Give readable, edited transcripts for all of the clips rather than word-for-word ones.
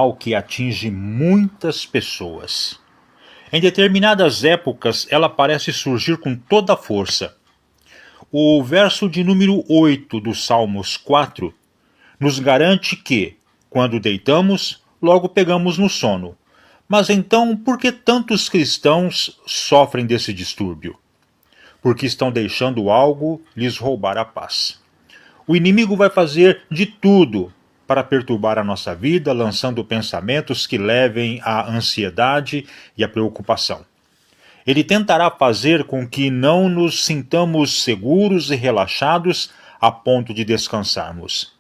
mal que atinge muitas pessoas. Em determinadas épocas, ela parece surgir com toda a força. O verso de número 8 do Salmos 4 nos garante que, quando deitamos, logo pegamos no sono. Mas então, por que tantos cristãos sofrem desse distúrbio? Porque estão deixando algo lhes roubar a paz. O inimigo vai fazer de tudo para perturbar a nossa vida, lançando pensamentos que levem à ansiedade e à preocupação. Ele tentará fazer com que não nos sintamos seguros e relaxados a ponto de descansarmos.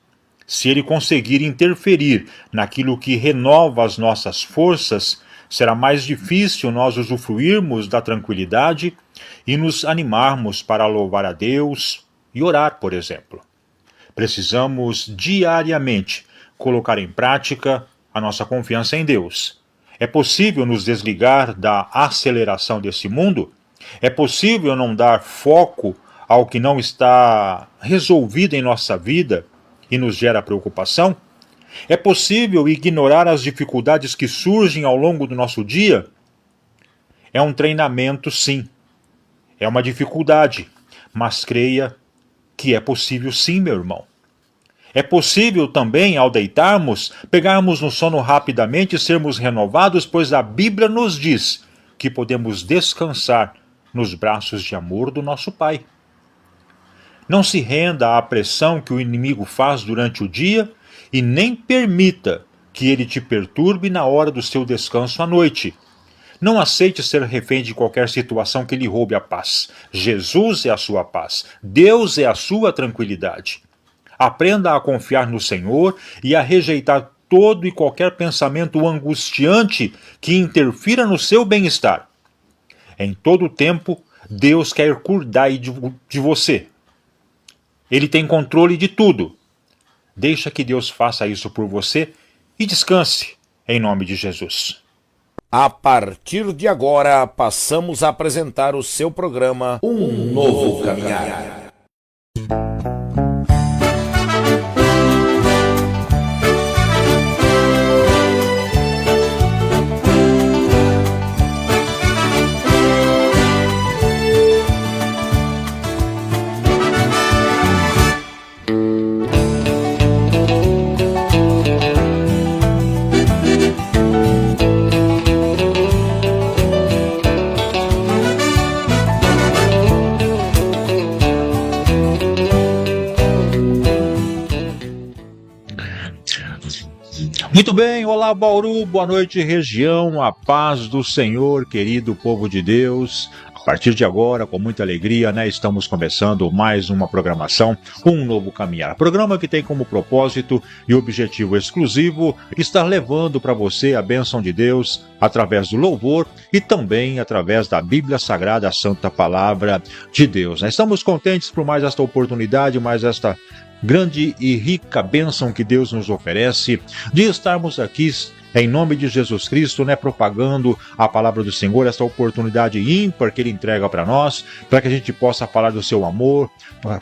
Se ele conseguir interferir naquilo que renova as nossas forças, será mais difícil nós usufruirmos da tranquilidade e nos animarmos para louvar a Deus e orar, por exemplo. Precisamos diariamente colocar em prática a nossa confiança em Deus. É possível nos desligar da aceleração desse mundo? É possível não dar foco ao que não está resolvido em nossa vida e nos gera preocupação? É possível ignorar as dificuldades que surgem ao longo do nosso dia? É um treinamento, sim. É uma dificuldade, mas creia que é possível sim, meu irmão. É possível também, ao deitarmos, pegarmos no sono rapidamente e sermos renovados, pois a Bíblia nos diz que podemos descansar nos braços de amor do nosso Pai. Não se renda à pressão que o inimigo faz durante o dia e nem permita que ele te perturbe na hora do seu descanso à noite. Não aceite ser refém de qualquer situação que lhe roube a paz. Jesus é a sua paz. Deus é a sua tranquilidade. Aprenda a confiar no Senhor e a rejeitar todo e qualquer pensamento angustiante que interfira no seu bem-estar. Em todo o tempo, Deus quer cuidar de você. Ele tem controle de tudo. Deixa que Deus faça isso por você e descanse, em nome de Jesus. A partir de agora, passamos a apresentar o seu programa Um Novo Caminhar. Muito bem, olá Bauru, boa noite região, a paz do Senhor, querido povo de Deus. A partir de agora, com muita alegria, estamos começando mais uma programação, Um Novo Caminhar. Programa que tem como propósito e objetivo exclusivo estar levando para você a bênção de Deus através do louvor e também através da Bíblia Sagrada, a Santa Palavra de Deus. Estamos contentes por mais esta oportunidade, mais esta grande e rica bênção que Deus nos oferece de estarmos aqui em nome de Jesus Cristo, propagando a palavra do Senhor, essa oportunidade ímpar que Ele entrega para nós, para que a gente possa falar do seu amor,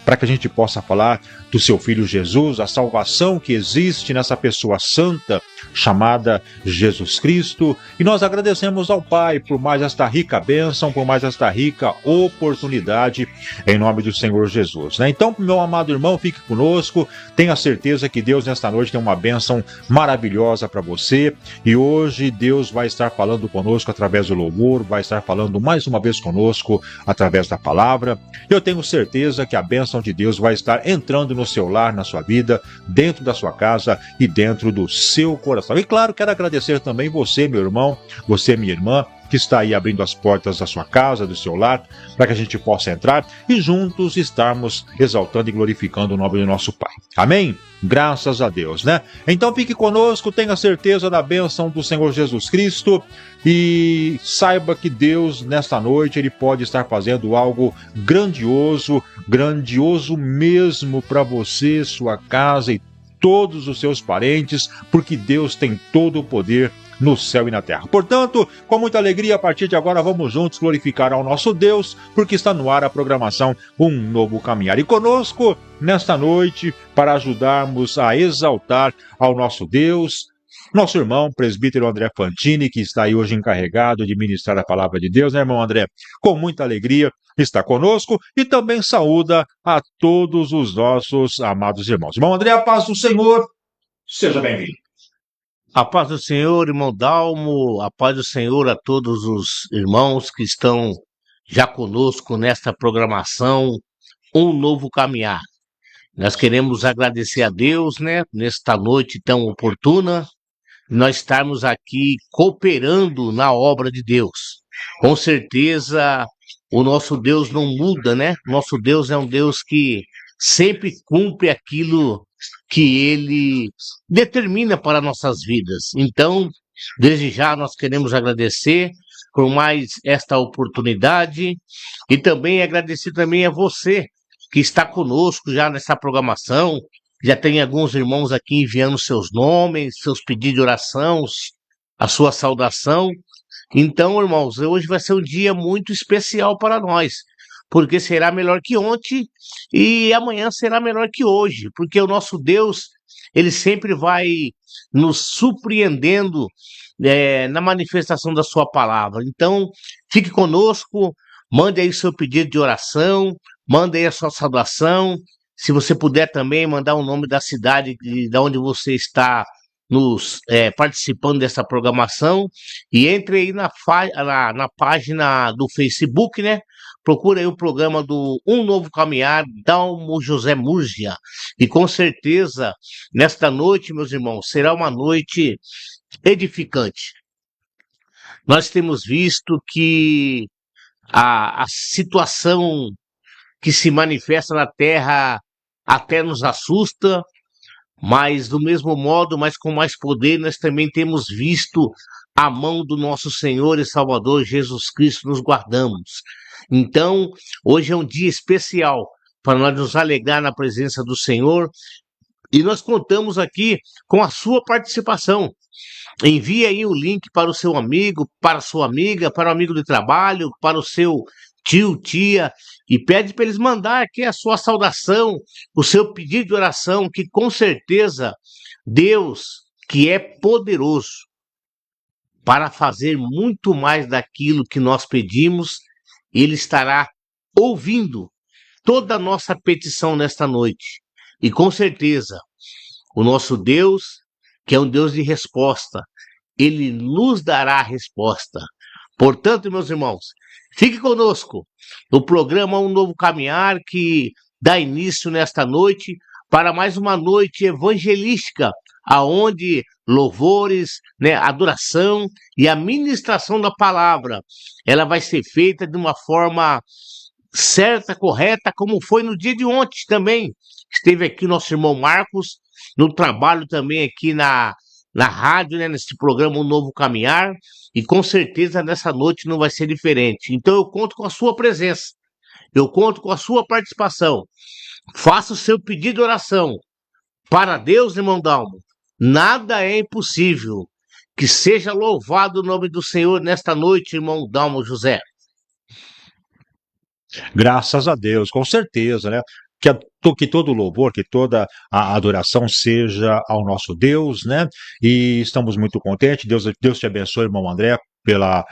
para que a gente possa falar do seu Filho Jesus, a salvação que existe nessa pessoa santa chamada Jesus Cristo. E nós agradecemos ao Pai por mais esta rica bênção, por mais esta rica oportunidade, em nome do Senhor Jesus. Então, meu amado irmão, fique conosco, tenha certeza que Deus nesta noite tem uma bênção maravilhosa para você. E hoje Deus vai estar falando conosco através do louvor, vai estar falando mais uma vez conosco através da palavra. Eu tenho certeza que a bênção de Deus vai estar entrando no seu lar, na sua vida, dentro da sua casa e dentro do seu coração. E claro, quero agradecer também você, meu irmão, você, minha irmã, que está aí abrindo as portas da sua casa, do seu lar, para que a gente possa entrar e juntos estarmos exaltando e glorificando o nome do nosso Pai. Amém? Graças a Deus, Então fique conosco, tenha certeza da bênção do Senhor Jesus Cristo e saiba que Deus, nesta noite, Ele pode estar fazendo algo grandioso, grandioso mesmo para você, sua casa e todos os seus parentes, porque Deus tem todo o poder no céu e na terra. Portanto, com muita alegria, a partir de agora, vamos juntos glorificar ao nosso Deus, porque está no ar a programação Um Novo Caminhar. E conosco, nesta noite, para ajudarmos a exaltar ao nosso Deus, Nosso irmão, presbítero André Fantini, que está aí hoje encarregado de ministrar a palavra de Deus, né, irmão André? Com muita alegria está conosco e também saúda a todos os nossos amados irmãos. Irmão André, a paz do Senhor, seja bem-vindo. A paz do Senhor, irmão Dalmo, a paz do Senhor a todos os irmãos que estão já conosco nesta programação, Um Novo Caminhar. Nós queremos agradecer a Deus, né, nesta noite tão oportuna, nós estarmos aqui cooperando na obra de Deus. Com certeza, o nosso Deus não muda, né? Nosso Deus é um Deus que sempre cumpre aquilo que Ele determina para nossas vidas. Então, desde já, nós queremos agradecer por mais esta oportunidade e também agradecer também a você que está conosco já nessa programação. Já tem alguns irmãos aqui enviando seus nomes, seus pedidos de oração, a sua saudação. Então, irmãos, hoje vai ser um dia muito especial para nós, porque será melhor que ontem e amanhã será melhor que hoje, porque o nosso Deus, ele sempre vai nos surpreendendo na manifestação da sua palavra. Então, fique conosco, mande aí seu pedido de oração, mande aí a sua saudação. Se você puder também mandar o nome da cidade de onde você está participando dessa programação, e entre aí na página do Facebook, né? Procura aí o programa do Um Novo Caminhar, Dalmo José Múrgia. E com certeza, nesta noite, meus irmãos, será uma noite edificante. Nós temos visto que a situação que se manifesta na Terra até nos assusta, mas do mesmo modo, mas com mais poder, nós também temos visto a mão do nosso Senhor e Salvador Jesus Cristo nos guardamos. Então, hoje é um dia especial para nós nos alegrar na presença do Senhor e nós contamos aqui com a sua participação. Envie aí o link para o seu amigo, para a sua amiga, para o amigo de trabalho, para o seu tio, tia, e pede para eles mandar aqui a sua saudação, o seu pedido de oração, que com certeza Deus, que é poderoso para fazer muito mais daquilo que nós pedimos, Ele estará ouvindo toda a nossa petição nesta noite. E com certeza, o nosso Deus, que é um Deus de resposta, Ele nos dará a resposta. Portanto, meus irmãos, fique conosco no programa Um Novo Caminhar, que dá início nesta noite para mais uma noite evangelística, aonde louvores, adoração e a ministração da palavra, ela vai ser feita de uma forma certa, correta, como foi no dia de ontem também. Esteve aqui nosso irmão Marcos, no trabalho também aqui na rádio, nesse programa Um Novo Caminhar, e com certeza nessa noite não vai ser diferente. Então eu conto com a sua presença, eu conto com a sua participação. Faça o seu pedido de oração. Para Deus, irmão Dalmo, nada é impossível. Que seja louvado o nome do Senhor nesta noite, irmão Dalmo José. Graças a Deus, com certeza, né? Que todo louvor, que toda a adoração seja ao nosso Deus, né? E estamos muito contentes. Deus te abençoe, irmão André, pela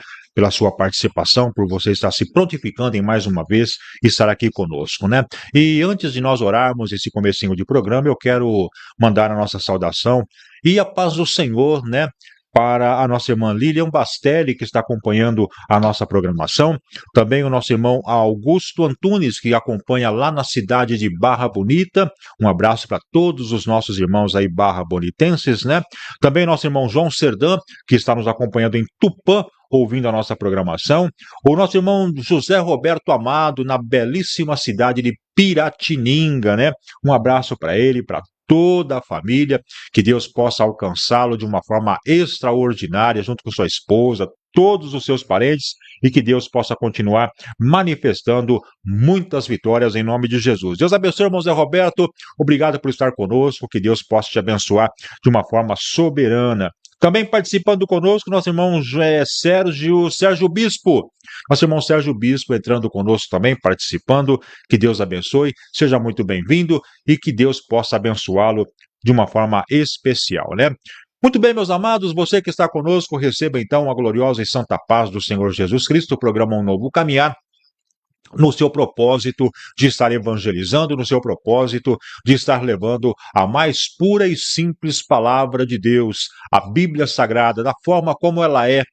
sua participação, por você estar se prontificando em mais uma vez e estar aqui conosco, né? E antes de nós orarmos esse comecinho de programa, eu quero mandar a nossa saudação e a paz do Senhor, né? Para a nossa irmã Lilian Bastelli, que está acompanhando a nossa programação. Também o nosso irmão Augusto Antunes, que acompanha lá na cidade de Barra Bonita. Um abraço para todos os nossos irmãos aí barra-bonitenses, né? Também nosso irmão João Serdã, que está nos acompanhando em Tupã, ouvindo a nossa programação. O nosso irmão José Roberto Amado, na belíssima cidade de Piratininga, né? Um abraço para ele, para toda a família, que Deus possa alcançá-lo de uma forma extraordinária, junto com sua esposa, todos os seus parentes, e que Deus possa continuar manifestando muitas vitórias em nome de Jesus. Deus abençoe, irmão Zé Roberto, obrigado por estar conosco, que Deus possa te abençoar de uma forma soberana. Também participando conosco, nosso irmão Sérgio Bispo. Nosso irmão Sérgio Bispo entrando conosco também, participando. Que Deus abençoe, seja muito bem-vindo e que Deus possa abençoá-lo de uma forma especial, né? Muito bem, meus amados, você que está conosco, receba então a gloriosa e santa paz do Senhor Jesus Cristo, o programa Um Novo Caminhar, no seu propósito de estar evangelizando, no seu propósito de estar levando a mais pura e simples palavra de Deus, a Bíblia Sagrada, da forma como ela é.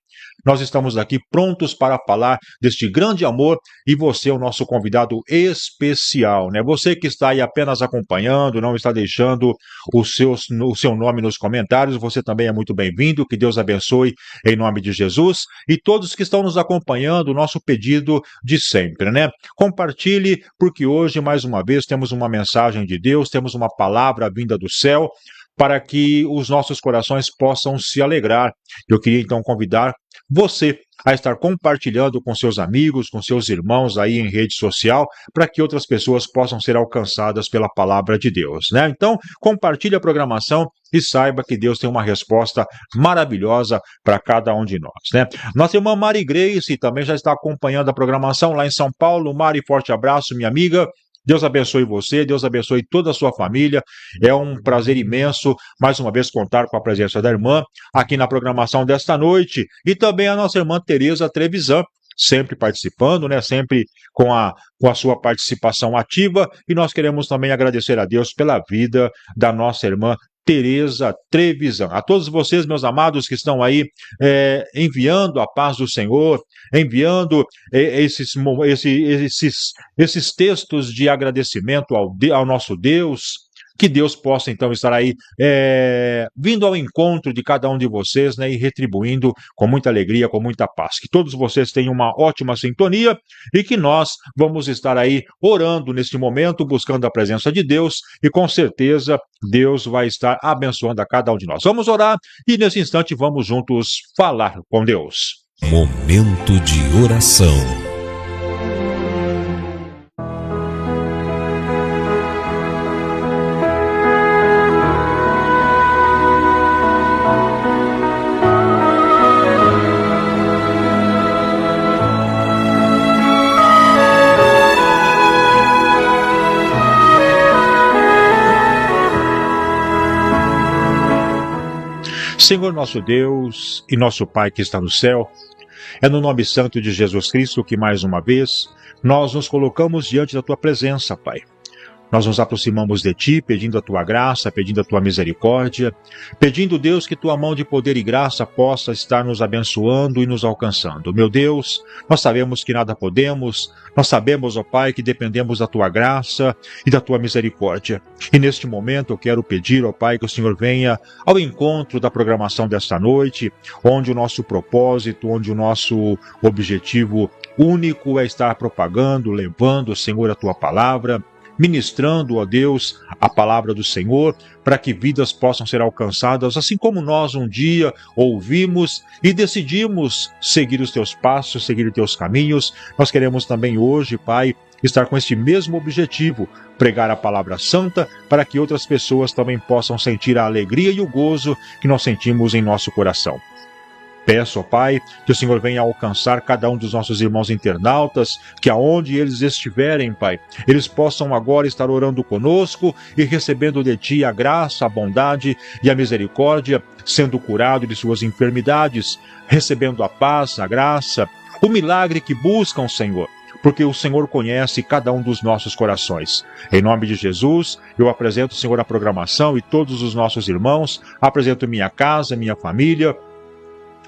Nós estamos aqui prontos para falar deste grande amor e você é o nosso convidado especial, né? Você que está aí apenas acompanhando, não está deixando o seu nome nos comentários, você também é muito bem-vindo, que Deus abençoe em nome de Jesus. E todos que estão nos acompanhando, o nosso pedido de sempre, né? Compartilhe, porque hoje, mais uma vez, temos uma mensagem de Deus, temos uma palavra vinda do céu, para que os nossos corações possam se alegrar. Eu queria então convidar você a estar compartilhando com seus amigos, com seus irmãos aí em rede social, para que outras pessoas possam ser alcançadas pela palavra de Deus, né? Então, compartilhe a programação e saiba que Deus tem uma resposta maravilhosa para cada um de nós, né? Nossa irmã Mari Grace também já está acompanhando a programação lá em São Paulo. Mari, forte abraço, minha amiga. Deus abençoe você, Deus abençoe toda a sua família. É um prazer imenso, mais uma vez, contar com a presença da irmã aqui na programação desta noite. E também a nossa irmã Tereza Trevisan, sempre participando, né? Sempre com a sua participação ativa. E nós queremos também agradecer a Deus pela vida da nossa irmã Tereza Trevisan. A todos vocês, meus amados, que estão aí enviando a paz do Senhor, enviando esses textos de agradecimento ao nosso Deus, que Deus possa então estar aí vindo ao encontro de cada um de vocês, né, e retribuindo com muita alegria, com muita paz. Que todos vocês tenham uma ótima sintonia e que nós vamos estar aí orando neste momento, buscando a presença de Deus, e com certeza Deus vai estar abençoando a cada um de nós. Vamos orar e nesse instante vamos juntos falar com Deus. Momento de oração. Senhor nosso Deus e nosso Pai que está no céu, é no nome santo de Jesus Cristo que mais uma vez nós nos colocamos diante da Tua presença, Pai. Nós nos aproximamos de Ti, pedindo a Tua graça, pedindo a Tua misericórdia, pedindo, Deus, que Tua mão de poder e graça possa estar nos abençoando e nos alcançando. Meu Deus, nós sabemos que nada podemos, nós sabemos, ó Pai, que dependemos da Tua graça e da Tua misericórdia. E neste momento eu quero pedir, ó Pai, que o Senhor venha ao encontro da programação desta noite, onde o nosso propósito, onde o nosso objetivo único é estar propagando, levando, Senhor, a Tua palavra, ministrando, ó Deus, a palavra do Senhor, para que vidas possam ser alcançadas, assim como nós um dia ouvimos e decidimos seguir os Teus passos, seguir os Teus caminhos. Nós queremos também hoje, Pai, estar com este mesmo objetivo, pregar a palavra santa, para que outras pessoas também possam sentir a alegria e o gozo que nós sentimos em nosso coração. Peço, ó Pai, que o Senhor venha alcançar cada um dos nossos irmãos internautas, que aonde eles estiverem, Pai, eles possam agora estar orando conosco e recebendo de Ti a graça, a bondade e a misericórdia, sendo curado de suas enfermidades, recebendo a paz, a graça, o milagre que buscam, Senhor, porque o Senhor conhece cada um dos nossos corações. Em nome de Jesus, eu apresento, Senhor, a programação e todos os nossos irmãos, apresento minha casa, minha família.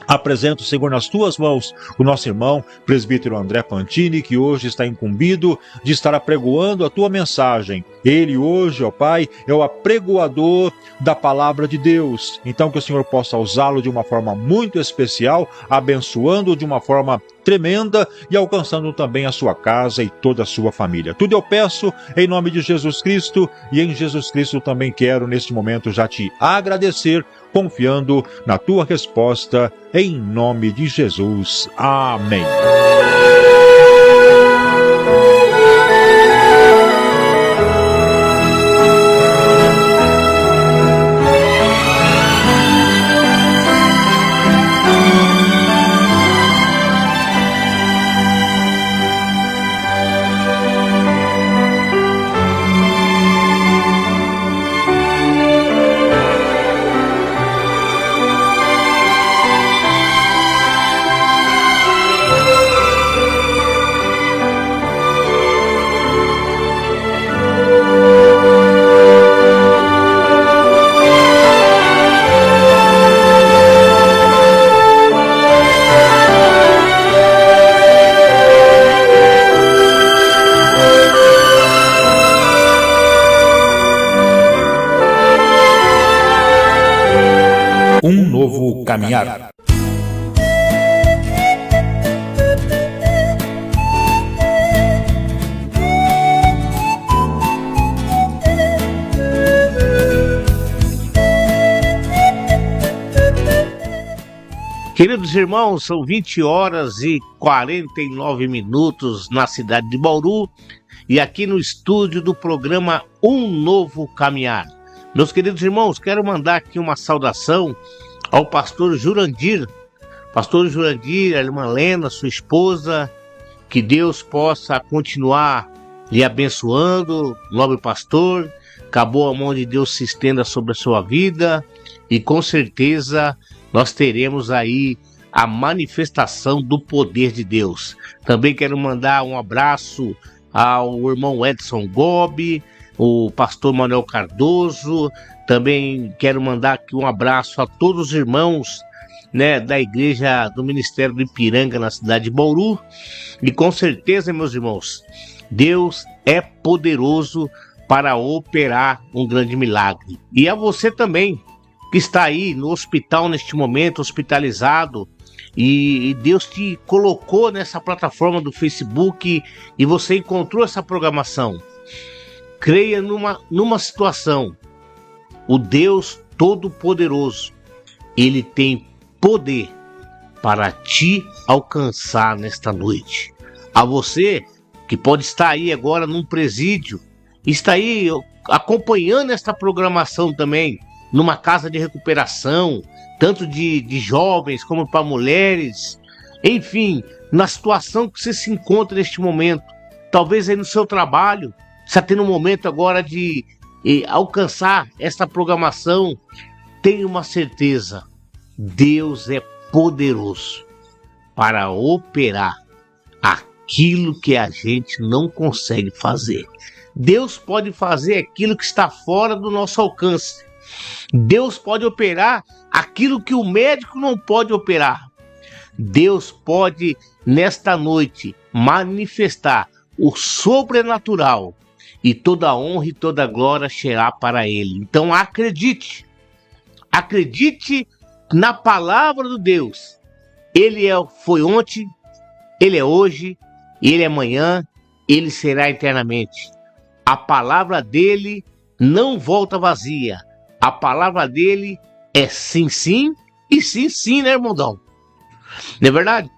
Apresento, Senhor, nas Tuas mãos o nosso irmão, presbítero André Pantini, que hoje está incumbido de estar apregoando a Tua mensagem. Ele hoje, ó Pai, é o apregoador da palavra de Deus. Então que o Senhor possa usá-lo de uma forma muito especial, abençoando de uma forma tremenda e alcançando também a sua casa e toda a sua família. Tudo eu peço em nome de Jesus Cristo, e em Jesus Cristo também quero neste momento já Te agradecer, confiando na Tua resposta, em nome de Jesus. Amém. novo caminhar. Queridos irmãos, são 20 horas e 49 minutos na cidade de Bauru e aqui no estúdio do programa Um Novo Caminhar. Meus queridos irmãos, quero mandar aqui uma saudação ao pastor Jurandir. Pastor Jurandir, a irmã Lena, sua esposa, que Deus possa continuar lhe abençoando, nobre pastor, que a boa mão de Deus se estenda sobre a sua vida e com certeza nós teremos aí a manifestação do poder de Deus. Também quero mandar um abraço ao irmão Edson Gobi, o pastor Manuel Cardoso. Também quero mandar aqui um abraço a todos os irmãos, né, da igreja do Ministério do Ipiranga na cidade de Bauru. E com certeza, meus irmãos, Deus é poderoso para operar um grande milagre. E a você também, que está aí no hospital neste momento, hospitalizado, e Deus te colocou nessa plataforma do Facebook e você encontrou essa programação. Creia numa situação. O Deus Todo-Poderoso, Ele tem poder para te alcançar nesta noite. A você que pode estar aí agora num presídio, está aí acompanhando esta programação também, numa casa de recuperação, tanto de jovens como para mulheres, enfim, na situação que você se encontra neste momento, talvez aí no seu trabalho, está tendo um momento agora de alcançar esta programação. Tenha uma certeza, Deus é poderoso para operar aquilo que a gente não consegue fazer. Deus pode fazer aquilo que está fora do nosso alcance. Deus pode operar aquilo que o médico não pode operar. Deus pode, nesta noite, manifestar o sobrenatural e toda a honra e toda a glória será para Ele. Então acredite na palavra de Deus. Ele foi ontem, Ele é hoje, Ele é amanhã, Ele será eternamente. A palavra dele não volta vazia. A palavra dele é sim, sim e sim, sim, né, irmãozão? Não é verdade?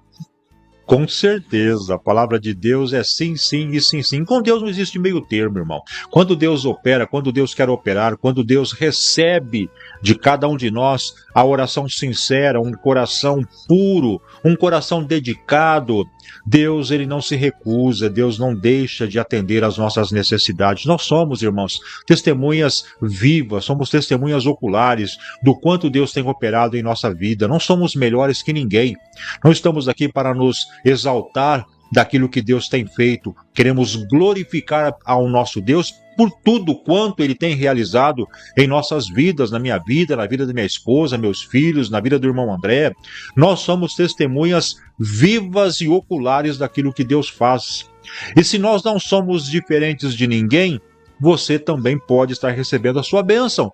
Com certeza, a palavra de Deus é sim, sim e sim, sim. Com Deus não existe meio termo, irmão. Quando Deus opera, quando Deus quer operar, quando Deus recebe de cada um de nós a oração sincera, um coração puro, um coração dedicado, Deus, ele não se recusa, Deus não deixa de atender às nossas necessidades. Nós somos, irmãos, testemunhas vivas, somos testemunhas oculares do quanto Deus tem operado em nossa vida. Não somos melhores que ninguém. Não estamos aqui para nos exaltar daquilo que Deus tem feito. Queremos glorificar ao nosso Deus por tudo quanto Ele tem realizado em nossas vidas, na minha vida, na vida da minha esposa, meus filhos, na vida do irmão André. Nós somos testemunhas vivas e oculares daquilo que Deus faz. E se nós não somos diferentes de ninguém, você também pode estar recebendo a sua bênção.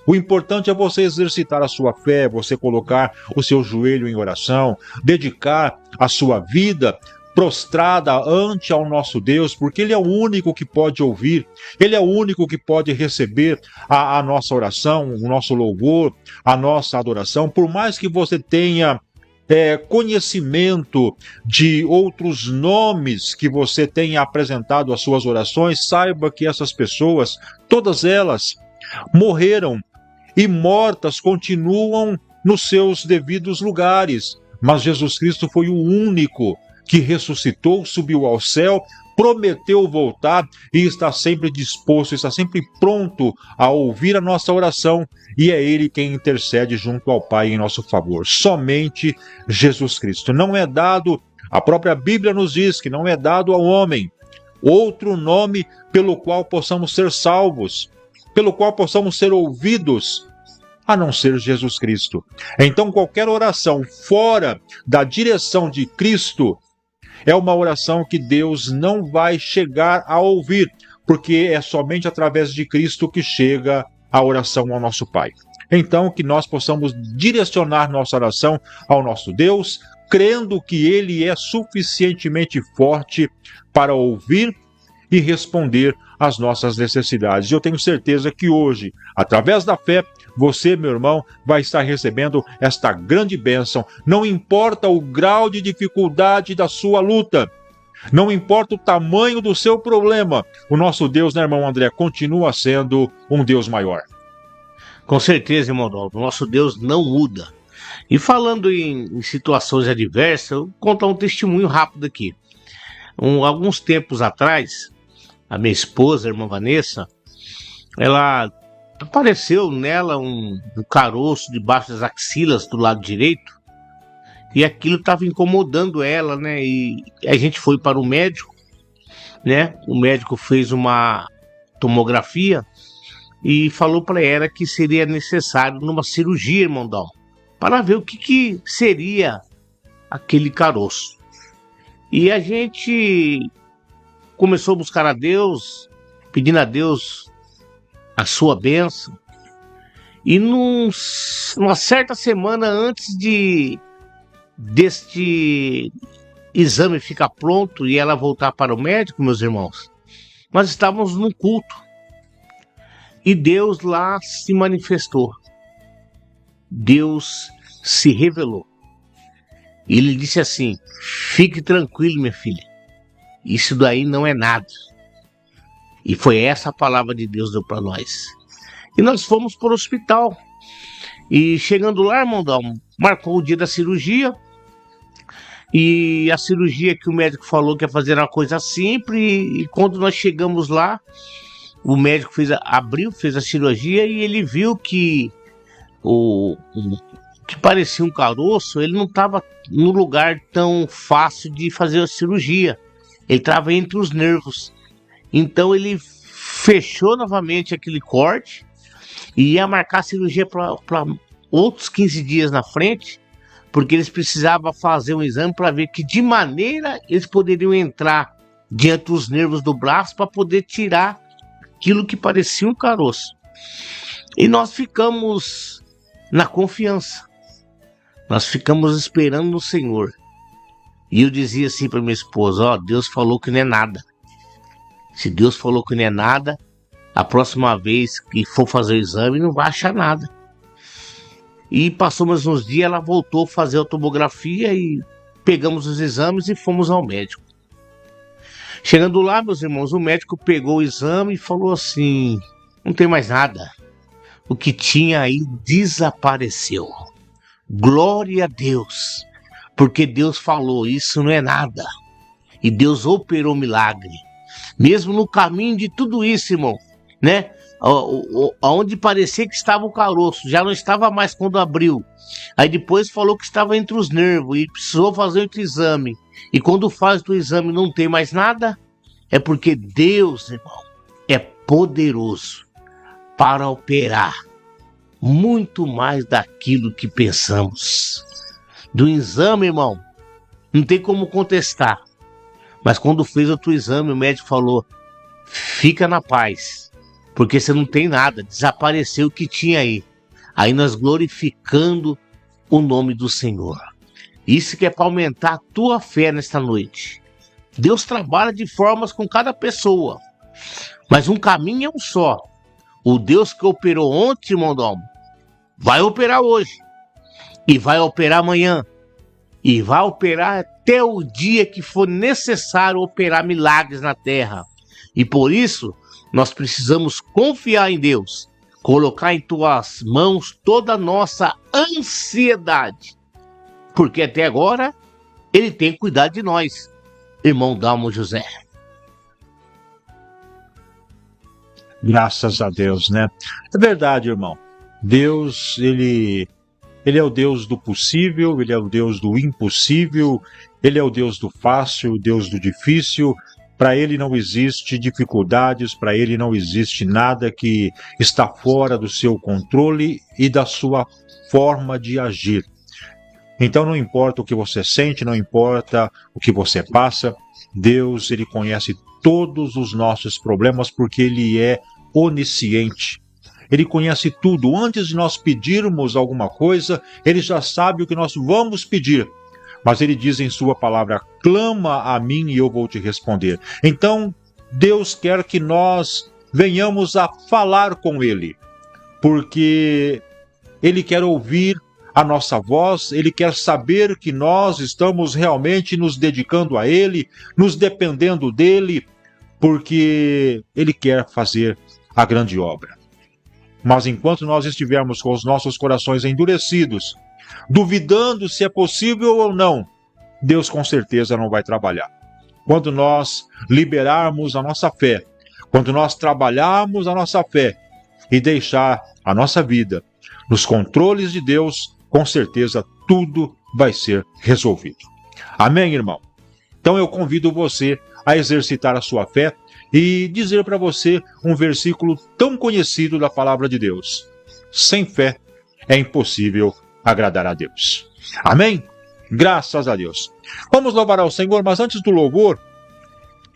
O importante é você exercitar a sua fé, você colocar o seu joelho em oração, dedicar a sua vida prostrada ante ao nosso Deus, porque Ele é o único que pode ouvir, Ele é o único que pode receber a nossa oração, o nosso louvor, a nossa adoração. Por mais que você tenha conhecimento de outros nomes que você tenha apresentado às suas orações, saiba que essas pessoas, todas elas, morreram e mortas continuam nos seus devidos lugares. Mas Jesus Cristo foi o único que ressuscitou, subiu ao céu, prometeu voltar e está sempre disposto, está sempre pronto a ouvir a nossa oração, e é Ele quem intercede junto ao Pai em nosso favor. Somente Jesus Cristo. Não é dado, a própria Bíblia nos diz que não é dado ao homem outro nome pelo qual possamos ser salvos, pelo qual possamos ser ouvidos, a não ser Jesus Cristo. Então qualquer oração fora da direção de Cristo é uma oração que Deus não vai chegar a ouvir, porque é somente através de Cristo que chega a oração ao nosso Pai. Então, que nós possamos direcionar nossa oração ao nosso Deus, crendo que Ele é suficientemente forte para ouvir e responder às nossas necessidades. Eu tenho certeza que hoje, através da fé, você, meu irmão, vai estar recebendo esta grande bênção. Não importa o grau de dificuldade da sua luta, não importa o tamanho do seu problema, o nosso Deus, né, irmão André, continua sendo um Deus maior. Com certeza, irmão Dalmo, nosso Deus não muda. E falando em situações adversas, eu vou contar um testemunho rápido aqui. Alguns tempos atrás, a minha esposa, a irmã Vanessa, ela apareceu nela um caroço debaixo das axilas do lado direito, e aquilo estava incomodando ela, né? E a gente foi para o médico, né? O médico fez uma tomografia e falou para ela que seria necessário numa cirurgia, irmão Dalmo, para ver o que seria aquele caroço. E a gente começou a buscar a Deus, pedindo a Deus a sua bênção. E numa certa semana antes deste exame ficar pronto e ela voltar para o médico, meus irmãos, nós estávamos num culto. E Deus lá se manifestou. Deus se revelou. Ele disse assim: fique tranquilo, minha filha. Isso daí não é nada. E foi essa a palavra de Deus deu para nós. E nós fomos para o hospital. E chegando lá, irmão Dalmo, marcou o dia da cirurgia. E a cirurgia que o médico falou que ia fazer uma coisa simples. E quando nós chegamos lá, o médico fez a cirurgia e ele viu que o que parecia um caroço, ele não estava no lugar tão fácil de fazer a cirurgia. Ele estava entre os nervos. Então ele fechou novamente aquele corte e ia marcar a cirurgia para outros 15 dias na frente, porque eles precisavam fazer um exame para ver que de maneira eles poderiam entrar diante dos nervos do braço para poder tirar aquilo que parecia um caroço. E nós ficamos na confiança. Nós ficamos esperando no Senhor. E eu dizia assim para minha esposa: ó, Deus falou que não é nada. Se Deus falou que não é nada, a próxima vez que for fazer o exame não vai achar nada. E passou mais uns dias, ela voltou a fazer a tomografia e pegamos os exames e fomos ao médico. Chegando lá, meus irmãos, o médico pegou o exame e falou assim: não tem mais nada. O que tinha aí desapareceu. Glória a Deus, porque Deus falou, isso não é nada. E Deus operou milagre. Mesmo no caminho de tudo isso, irmão, né? Onde parecia que estava o caroço, já não estava mais quando abriu. Aí depois falou que estava entre os nervos e precisou fazer outro exame. E quando faz o exame não tem mais nada, é porque Deus, irmão, é poderoso para operar muito mais daquilo que pensamos. Do exame, irmão, não tem como contestar. Mas quando fez outro exame, o médico falou: fica na paz, porque você não tem nada, desapareceu o que tinha aí. Aí nós glorificando o nome do Senhor. Isso que é para aumentar a tua fé nesta noite. Deus trabalha de formas com cada pessoa, mas um caminho é um só. O Deus que operou ontem, irmão Dalmo, vai operar hoje, e vai operar amanhã, e vai operar até o dia que for necessário operar milagres na terra. E por isso, nós precisamos confiar em Deus, colocar em tuas mãos toda a nossa ansiedade, porque até agora Ele tem cuidado de nós, irmão Dalmo José. Graças a Deus, né? É verdade, irmão. Deus, ele é o Deus do possível, Ele é o Deus do impossível, Ele é o Deus do fácil, o Deus do difícil. Para Ele não existe dificuldades, para Ele não existe nada que está fora do seu controle e da sua forma de agir. Então não importa o que você sente, não importa o que você passa, Deus, Ele conhece todos os nossos problemas porque Ele é onisciente. Ele conhece tudo. Antes de nós pedirmos alguma coisa, Ele já sabe o que nós vamos pedir. Mas Ele diz em sua palavra: clama a mim e eu vou te responder. Então, Deus quer que nós venhamos a falar com Ele, porque Ele quer ouvir a nossa voz, Ele quer saber que nós estamos realmente nos dedicando a Ele, nos dependendo dEle, porque Ele quer fazer a grande obra. Mas enquanto nós estivermos com os nossos corações endurecidos, duvidando se é possível ou não, Deus com certeza não vai trabalhar. Quando nós liberarmos a nossa fé, quando nós trabalharmos a nossa fé e deixar a nossa vida nos controles de Deus, com certeza tudo vai ser resolvido. Amém, irmão? Então eu convido você a exercitar a sua fé e dizer para você um versículo tão conhecido da palavra de Deus: sem fé é impossível agradar a Deus. Amém? Graças a Deus. Vamos louvar ao Senhor, mas antes do louvor,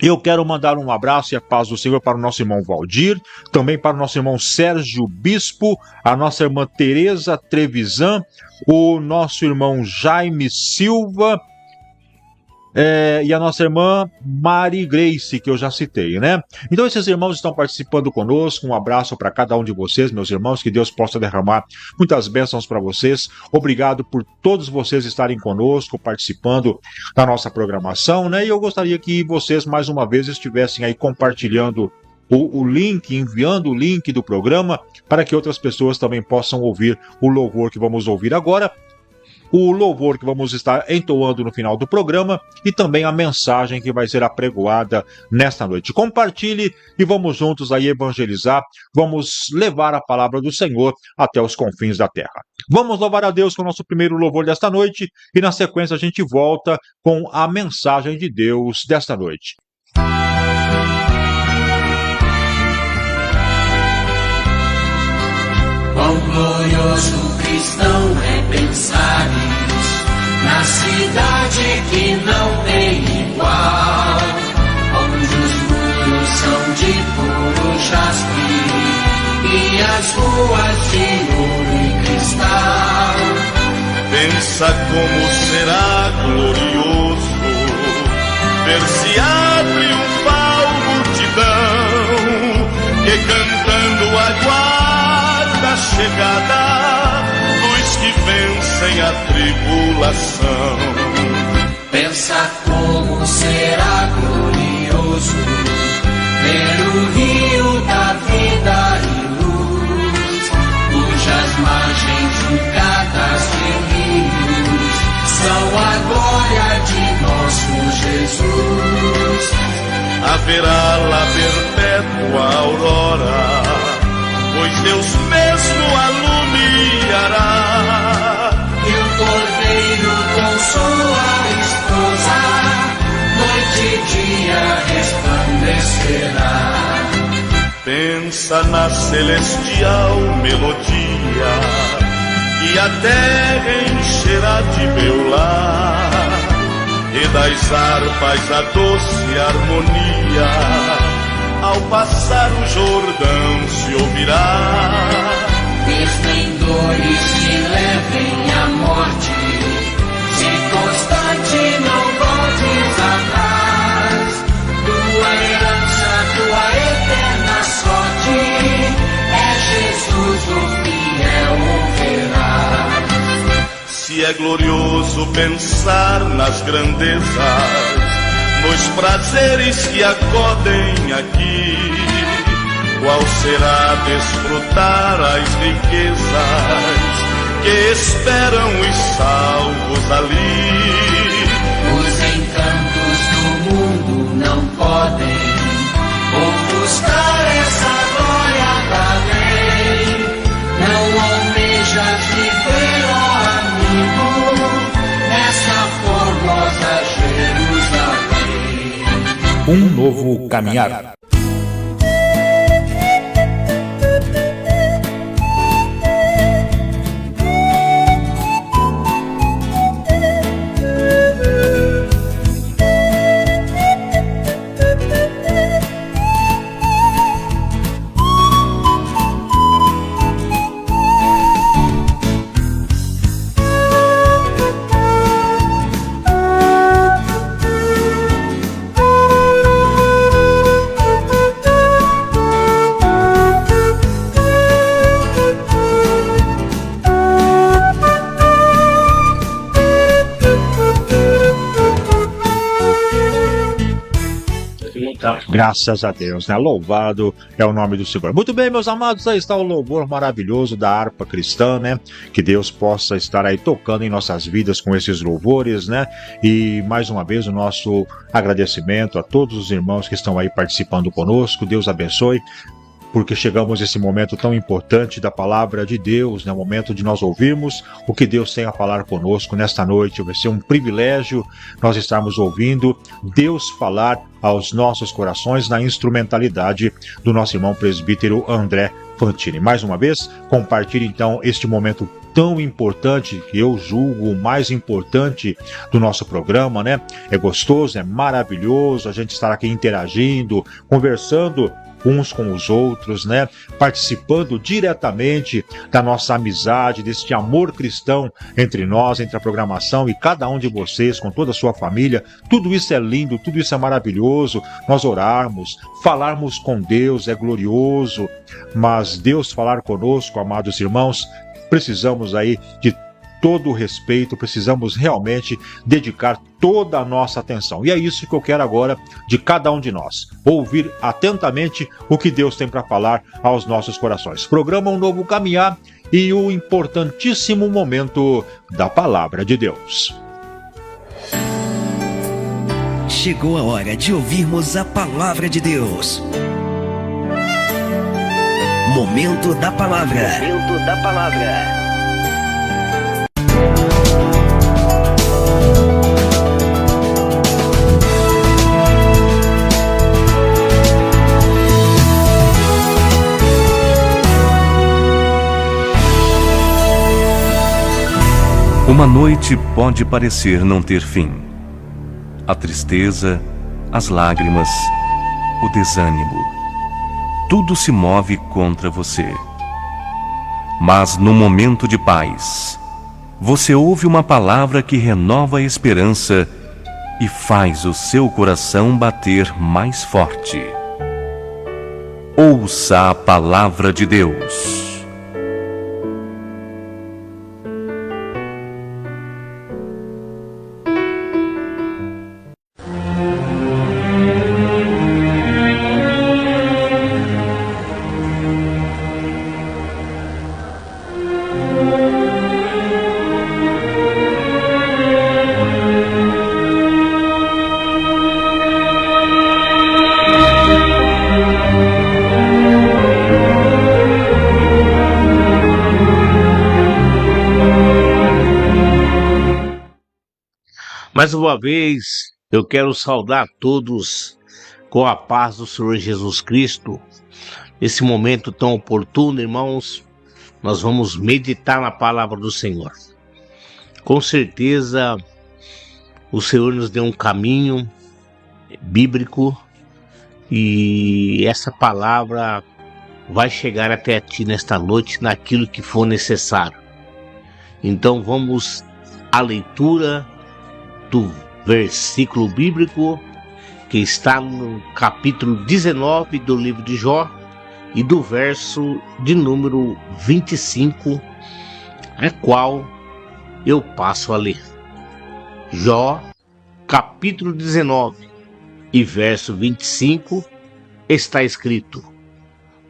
eu quero mandar um abraço e a paz do Senhor para o nosso irmão Valdir, também para o nosso irmão Sérgio Bispo, a nossa irmã Tereza Trevisan, o nosso irmão Jaime Silva, e a nossa irmã Mari Grace, que eu já citei, né? Então esses irmãos estão participando conosco. Um abraço para cada um de vocês, meus irmãos, que Deus possa derramar muitas bênçãos para vocês. Obrigado por todos vocês estarem conosco, participando da nossa programação, né? E eu gostaria que vocês mais uma vez estivessem aí compartilhando o link, enviando o link do programa, para que outras pessoas também possam ouvir o louvor que vamos ouvir agora, o louvor que vamos estar entoando no final do programa e também a mensagem que vai ser apregoada nesta noite. Compartilhe e vamos juntos aí evangelizar, vamos levar a palavra do Senhor até os confins da terra. Vamos louvar a Deus com o nosso primeiro louvor desta noite e na sequência a gente volta com a mensagem de Deus desta noite. Quão glorioso cristão é pensares na cidade que não tem igual, onde os muros são de puro jaspe e as ruas de ouro e cristal. Pensa como será glorioso ver-se a triunfal multidão que cantando aguarda a chegada dos que vencem a tribulação. Pensa como será glorioso ver o rio da vida e luz, cujas margens julgadas de rios são a glória de nosso Jesus. Haverá lá perpétua aurora, pois Deus mesmo alumiará. E o cordeiro com sua esposa, noite e dia resplandecerá. Pensa na celestial melodia, que a terra encherá de Beulah, e das harpas a doce harmonia, ao passar o Jordão se ouvirá. Esplendores que levem à morte, se constante não voltes atrás. Tua herança, tua eterna sorte, é Jesus o fiel verás. Se é glorioso pensar nas grandezas, nos prazeres que acodem aqui, qual será desfrutar as riquezas que esperam os salvos ali? Os encantos do mundo não podem ofuscar essa glória da lei. Não almejas viver, ó amigo, nessa formosa Jerusalém. Um novo caminhar. Graças a Deus, né? Louvado é o nome do Senhor. Muito bem, meus amados, aí está o louvor maravilhoso da harpa cristã, né? Que Deus possa estar aí tocando em nossas vidas com esses louvores, né? E mais uma vez o nosso agradecimento a todos os irmãos que estão aí participando conosco. Deus abençoe, porque chegamos a esse momento tão importante da palavra de Deus, né? O momento de nós ouvirmos o que Deus tem a falar conosco nesta noite. Vai ser um privilégio nós estarmos ouvindo Deus falar aos nossos corações na instrumentalidade do nosso irmão presbítero André Fantini. Mais uma vez, compartilhe então este momento tão importante, que eu julgo o mais importante do nosso programa, né? É gostoso, é maravilhoso a gente estar aqui interagindo, conversando uns com os outros, né? Participando diretamente da nossa amizade, deste amor cristão entre nós, entre a programação e cada um de vocês, com toda a sua família. Tudo isso é lindo, tudo isso é maravilhoso. Nós orarmos, falarmos com Deus é glorioso, mas Deus falar conosco, amados irmãos, precisamos aí de todo o respeito, precisamos realmente dedicar toda a nossa atenção. E é isso que eu quero agora de cada um de nós. Ouvir atentamente o que Deus tem para falar aos nossos corações. Programa Um Novo Caminhar e o importantíssimo momento da Palavra de Deus. Chegou a hora de ouvirmos a Palavra de Deus. Momento da Palavra. Momento da Palavra. Uma noite pode parecer não ter fim. A tristeza, as lágrimas, o desânimo, tudo se move contra você. Mas no momento de paz, você ouve uma palavra que renova a esperança e faz o seu coração bater mais forte. Ouça a palavra de Deus. Mais uma vez, eu quero saudar todos com a paz do Senhor Jesus Cristo. Nesse momento tão oportuno, irmãos, nós vamos meditar na palavra do Senhor. Com certeza, o Senhor nos deu um caminho bíblico e essa palavra vai chegar até ti nesta noite, naquilo que for necessário. Então vamos à leitura do versículo bíblico que está no capítulo 19 do livro de Jó e do verso de número 25, a qual eu passo a ler. Jó, capítulo 19 e verso 25, está escrito: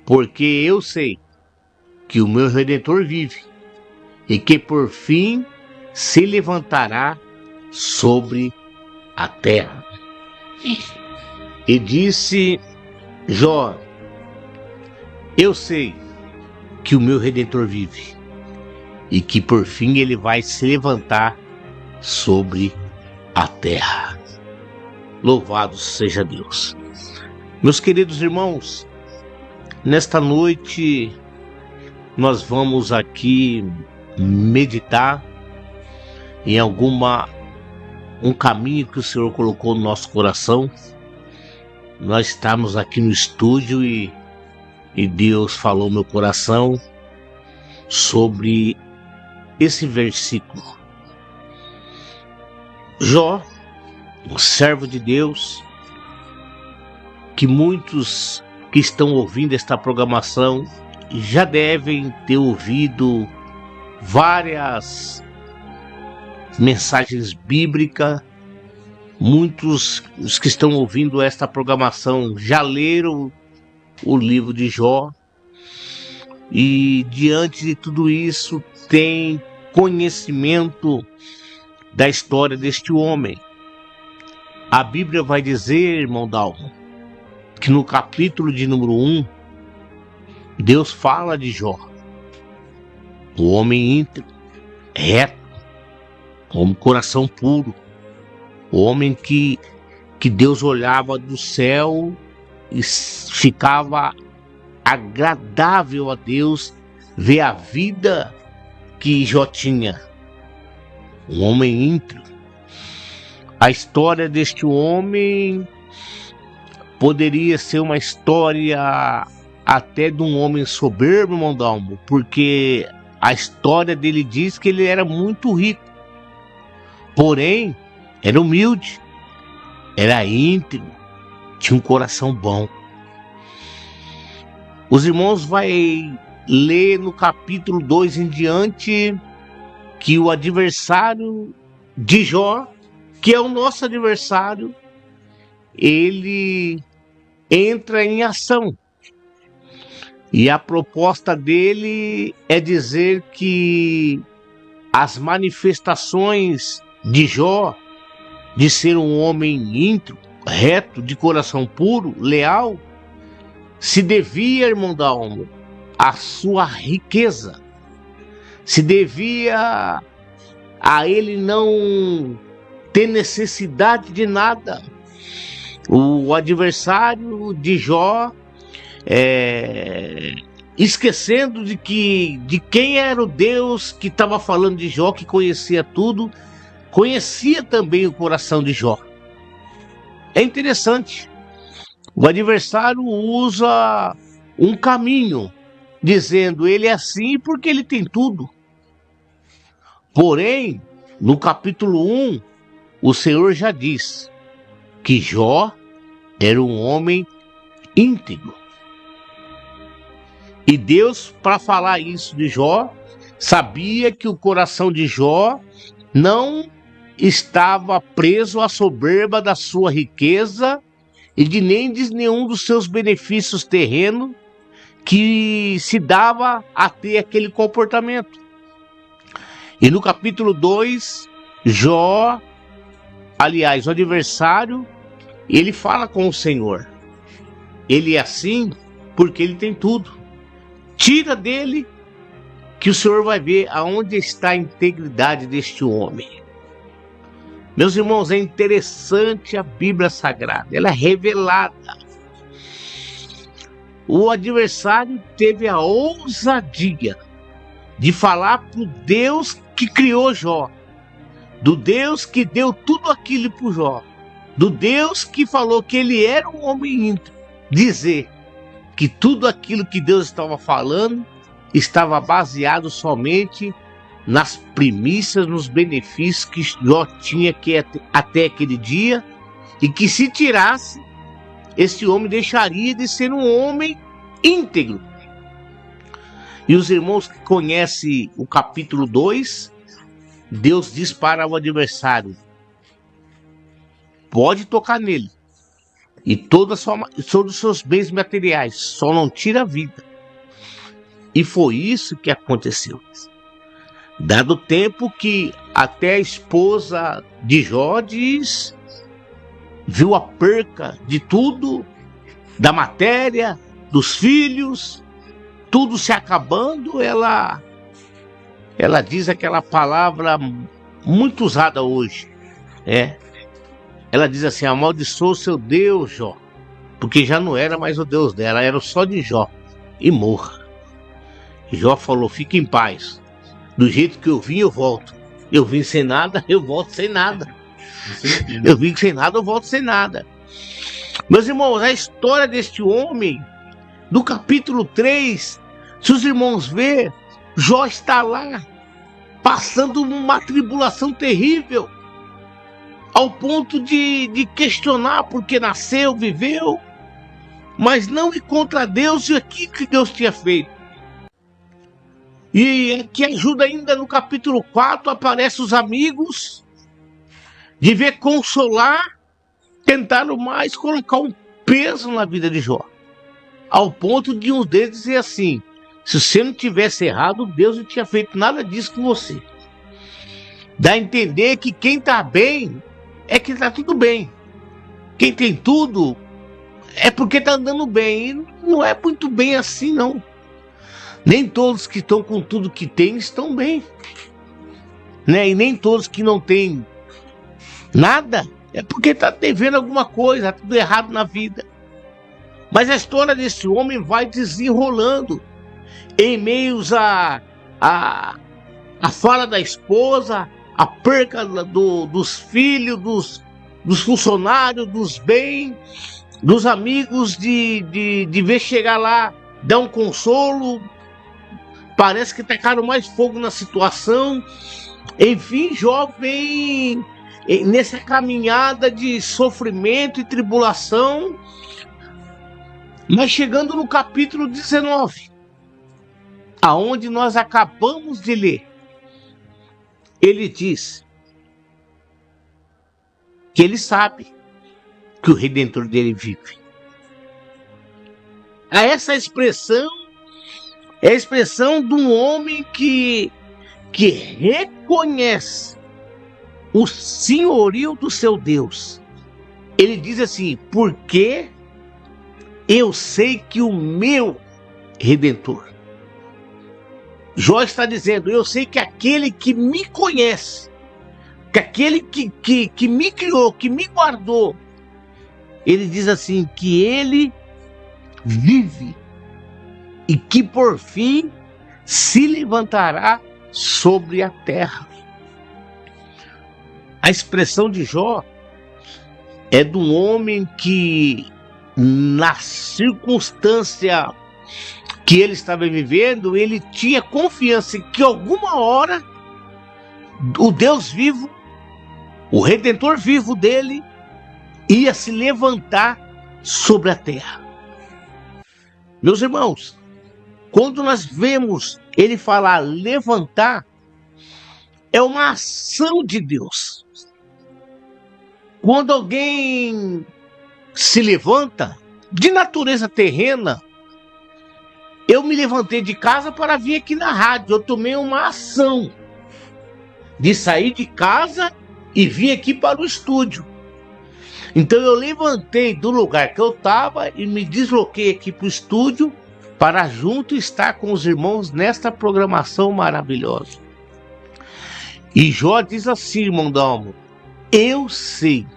porque eu sei que o meu Redentor vive e que por fim se levantará sobre a terra. E disse Jó: eu sei que o meu Redentor vive e que por fim ele vai se levantar sobre a terra. Louvado seja Deus. Meus queridos irmãos, nesta noite nós vamos aqui meditar em um caminho que o Senhor colocou no nosso coração. Nós estamos aqui no estúdio e Deus falou no meu coração sobre esse versículo. Jó, um servo de Deus, que muitos que estão ouvindo esta programação já devem ter ouvido várias mensagens bíblicas Muitos os que estão ouvindo esta programação já leram o livro de Jó e diante de tudo isso tem conhecimento da história deste homem. A Bíblia vai dizer, irmão Dalmo, que no capítulo de número 1, Deus fala de Jó, o homem íntegro, reto, com coração puro, o homem que Deus olhava do céu e ficava agradável a Deus ver a vida que Jó tinha. Um homem íntegro. A história deste homem poderia ser uma história até de um homem soberbo, irmão Dalmo, porque a história dele diz que ele era muito rico, porém era humilde, era íntegro, tinha um coração bom. Os irmãos vão ler no capítulo 2 em diante que o adversário de Jó, que é o nosso adversário, ele entra em ação. E a proposta dele é dizer que as manifestações de Jó, de ser um homem íntegro, reto, de coração puro, leal, se devia, irmão Dalmo, à sua riqueza, se devia a ele não ter necessidade de nada. O adversário de Jó, esquecendo de quem era o Deus que estava falando de Jó, que conhecia tudo, conhecia também o coração de Jó. É interessante. O adversário usa um caminho, dizendo ele é assim porque ele tem tudo. Porém, no capítulo 1, o Senhor já diz que Jó era um homem íntegro. E Deus, para falar isso de Jó, sabia que o coração de Jó não estava preso à soberba da sua riqueza e de nenhum dos seus benefícios terrenos que se dava a ter aquele comportamento. E no capítulo 2, Jó, aliás, o adversário, ele fala com o Senhor. Ele é assim porque ele tem tudo. Tira dele que o Senhor vai ver aonde está a integridade deste homem. Meus irmãos, é interessante a Bíblia Sagrada, ela é revelada. O adversário teve a ousadia de falar para o Deus que criou Jó, do Deus que deu tudo aquilo para Jó, do Deus que falou que ele era um homem íntegro, dizer que tudo aquilo que Deus estava falando estava baseado somente nas primícias, nos benefícios que Jó tinha até aquele dia, e que se tirasse, esse homem deixaria de ser um homem íntegro. E os irmãos que conhecem o capítulo 2, Deus diz para o adversário: pode tocar nele, e todos os seus bens materiais, só não tira a vida. E foi isso que aconteceu. Dado o tempo que até a esposa de Jó viu a perca de tudo, da matéria, dos filhos, tudo se acabando, ela diz aquela palavra muito usada hoje. Ela diz assim: amaldiçoa o seu Deus, Jó, porque já não era mais o Deus dela, era só de Jó, e morra. Jó falou: fique em paz. Do jeito que eu vim, eu volto. Eu vim sem nada, eu volto sem nada. Eu vim sem nada, eu volto sem nada. Meus irmãos, a história deste homem, do capítulo 3, se os irmãos verem, Jó está lá, passando uma tribulação terrível, ao ponto de questionar porque nasceu, viveu, mas não ir contra Deus e aquilo que Deus tinha feito. E que ajuda ainda no capítulo 4, aparecem os amigos de ver consolar, tentaram mais colocar um peso na vida de Jó. Ao ponto de um deles dizer assim: se você não tivesse errado, Deus não tinha feito nada disso com você. Dá a entender que quem está bem é que está tudo bem. Quem tem tudo é porque está andando bem. E não é muito bem assim, não. Nem todos que estão com tudo que têm estão bem. Né? E nem todos que não têm nada é porque está devendo alguma coisa, está tudo errado na vida. Mas a história desse homem vai desenrolando em meios a fala da esposa, a perca dos filhos, dos funcionários, dos bens, dos amigos, de ver chegar lá, dar um consolo. Parece que tacaram mais fogo na situação. Enfim, Jó vem nessa caminhada de sofrimento e tribulação. Mas chegando no capítulo 19, aonde nós acabamos de ler, ele diz que ele sabe que o Redentor dele vive. Essa expressão é a expressão de um homem que reconhece o senhorio do seu Deus. Ele diz assim: porque eu sei que o meu Redentor. Jó está dizendo: eu sei que aquele que me conhece, que aquele que me criou, que me guardou, ele diz assim, que ele vive e que por fim se levantará sobre a terra. A expressão de Jó é de um homem que, na circunstância que ele estava vivendo, ele tinha confiança em que alguma hora o Deus vivo, o Redentor vivo dele, ia se levantar sobre a terra. Meus irmãos, quando nós vemos ele falar levantar, é uma ação de Deus. Quando alguém se levanta, de natureza terrena, eu me levantei de casa para vir aqui na rádio. Eu tomei uma ação de sair de casa e vir aqui para o estúdio. Então eu levantei do lugar que eu estava e me desloquei aqui para o estúdio para junto estar com os irmãos nesta programação maravilhosa. E Jó diz assim, irmão Dalmo: eu sei.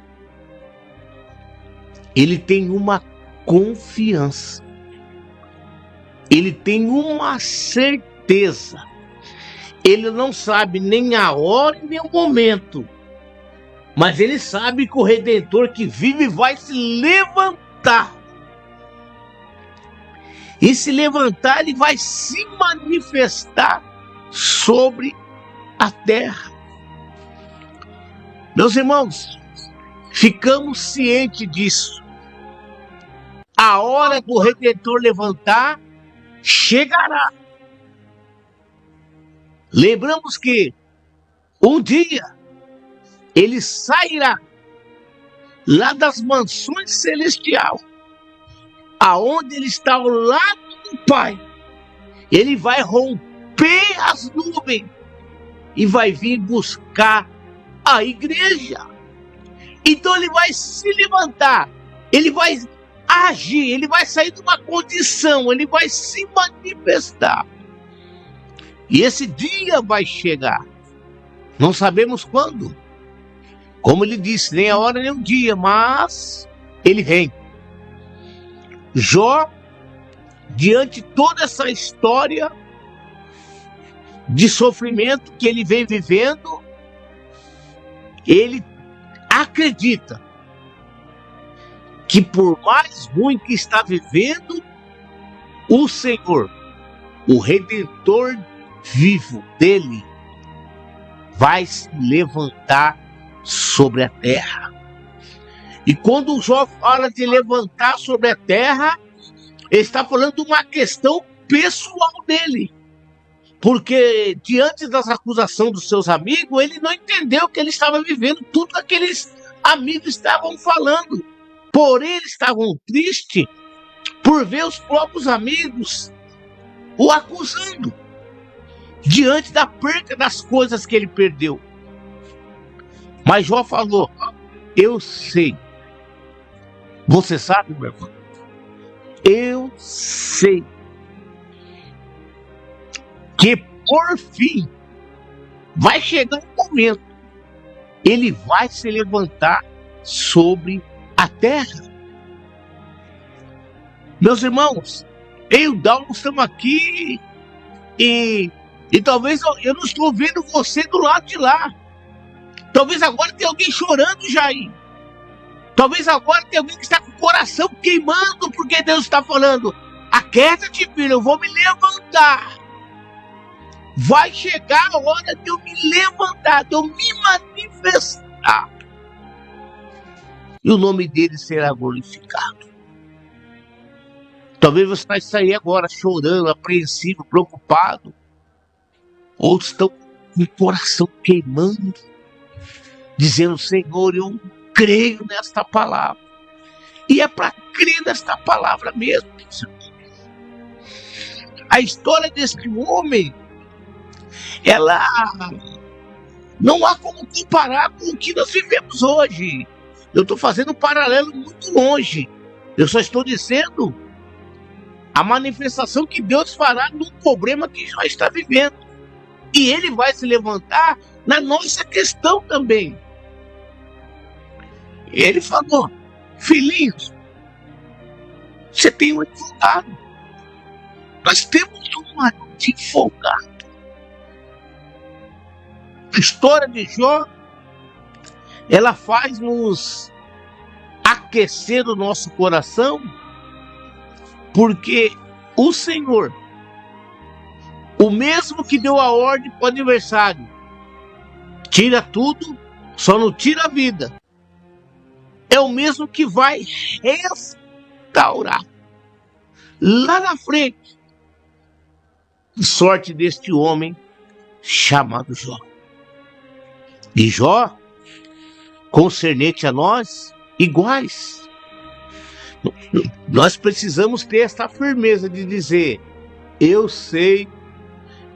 Ele tem uma confiança. Ele tem uma certeza. Ele não sabe nem a hora e nem o momento. Mas ele sabe que o Redentor que vive vai se levantar. E se levantar, ele vai se manifestar sobre a terra. Meus irmãos, ficamos cientes disso. A hora do Redentor levantar chegará. Lembramos que um dia ele sairá lá das mansões celestiais, aonde ele está ao lado do Pai. Ele vai romper as nuvens e vai vir buscar a igreja. Então ele vai se levantar, ele vai agir, ele vai sair de uma condição, ele vai se manifestar. E esse dia vai chegar. Não sabemos quando. Como ele disse, nem a hora nem o dia, mas ele vem. Jó, diante de toda essa história de sofrimento que ele vem vivendo, ele acredita que por mais ruim que está vivendo, o Senhor, o Redentor vivo dele, vai se levantar sobre a terra. E quando Jó fala de levantar sobre a terra, ele está falando de uma questão pessoal dele. Porque diante das acusações dos seus amigos, ele não entendeu que ele estava vivendo tudo que aqueles amigos estavam falando. Porém, eles estavam tristes por ver os próprios amigos o acusando diante da perca das coisas que ele perdeu. Mas Jó falou: eu sei. Você sabe, meu irmão? Eu sei que por fim vai chegar um momento, ele vai se levantar sobre a terra. Meus irmãos, eu e o Dalmo estamos aqui e talvez eu não estou vendo você do lado de lá. Talvez agora tenha alguém chorando, Jair. Talvez agora tenha alguém que está com o coração queimando, porque Deus está falando: aquieta-te, filho, eu vou me levantar. Vai chegar a hora de eu me levantar, de eu me manifestar. E o nome dele será glorificado. Talvez você vai sair agora chorando, apreensivo, preocupado. Outros estão com o coração queimando, dizendo: Senhor, eu creio nesta palavra. E é para crer nesta palavra mesmo. A história deste homem, ela não há como comparar com o que nós vivemos hoje. Eu estou fazendo um paralelo muito longe. Eu só estou dizendo a manifestação que Deus fará no problema que já está vivendo. E ele vai se levantar na nossa questão também. Ele falou: filhinhos, você tem um advogado. Nós temos um advogado. A história de Jó, ela faz nos aquecer o nosso coração, porque o Senhor, o mesmo que deu a ordem para o adversário, tira tudo, só não tira a vida, é o mesmo que vai restaurar lá na frente a sorte deste homem chamado Jó. E Jó, concernente a nós, iguais. Nós precisamos ter esta firmeza de dizer: eu sei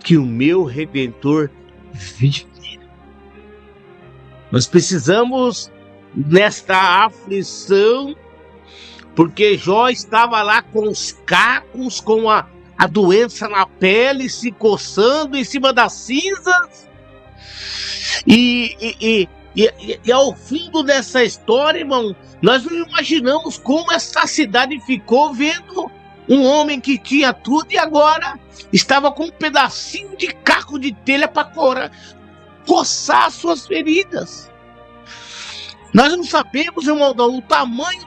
que o meu Redentor vive. Nós precisamos, nesta aflição, porque Jó estava lá com os cacos, com a doença na pele, se coçando em cima das cinzas, e ao fundo dessa história, irmão, nós não imaginamos como essa cidade ficou vendo um homem que tinha tudo e agora estava com um pedacinho de caco de telha para coçar suas feridas. Nós não sabemos, irmão, o tamanho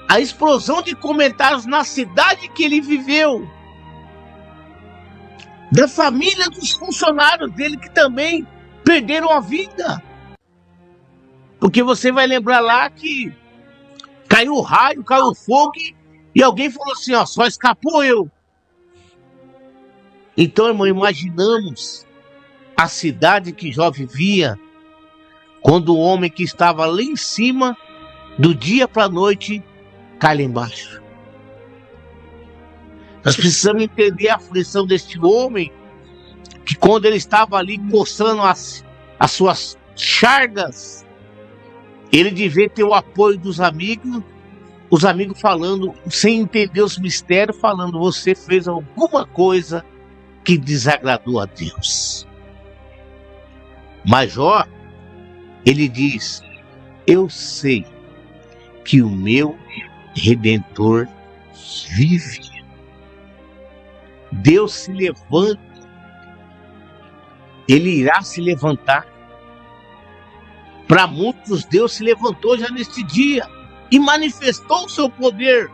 a explosão de comentários na cidade que ele viveu, da família dos funcionários dele que também perderam a vida. Porque você vai lembrar lá que caiu o raio, caiu o fogo e alguém falou assim: ó, só escapou eu. Então, irmão, imaginamos a cidade que Jó vivia quando o homem que estava lá em cima, do dia para a noite, cai lá embaixo. Nós precisamos entender a aflição deste homem, que quando ele estava ali coçando as suas chagas, ele devia ter o apoio dos amigos, os amigos falando, sem entender os mistérios, falando: você fez alguma coisa que desagradou a Deus. Mas Jó, ele diz: eu sei que o meu Redentor vive. Deus se levanta, ele irá se levantar. Para muitos, Deus se levantou já neste dia e manifestou o seu poder,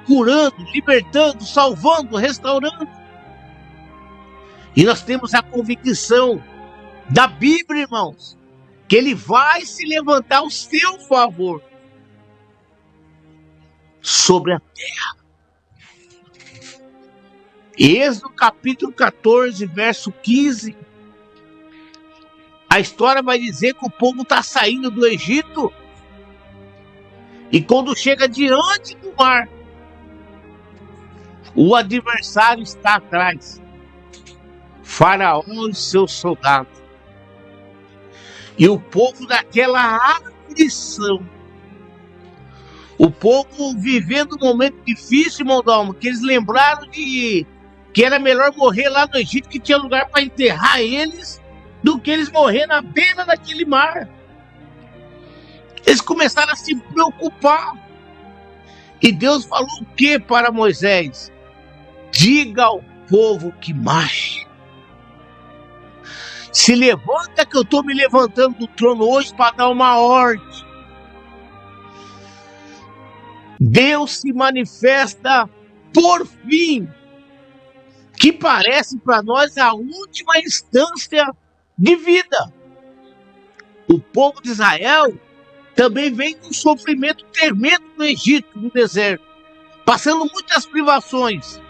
curando, libertando, salvando, restaurando. E nós temos a convicção da Bíblia, irmãos, que ele vai se levantar ao seu favor sobre a terra. Êxodo capítulo 14, verso 15. A história vai dizer que o povo está saindo do Egito. E quando chega diante do mar, o adversário está atrás. Faraó e seus soldados. E o povo daquela aflição. O povo vivendo um momento difícil, irmão Dalmo, que eles lembraram de que era melhor morrer lá no Egito, que tinha lugar para enterrar eles, do que eles morrer na beira daquele mar. Eles começaram a se preocupar. E Deus falou o que para Moisés? Diga ao povo que marche. Se levanta, que eu estou me levantando do trono hoje para dar uma ordem. Deus se manifesta por fim, que parece para nós a última instância de vida. O povo de Israel também vem com sofrimento tremendo no Egito, no deserto, passando muitas privações.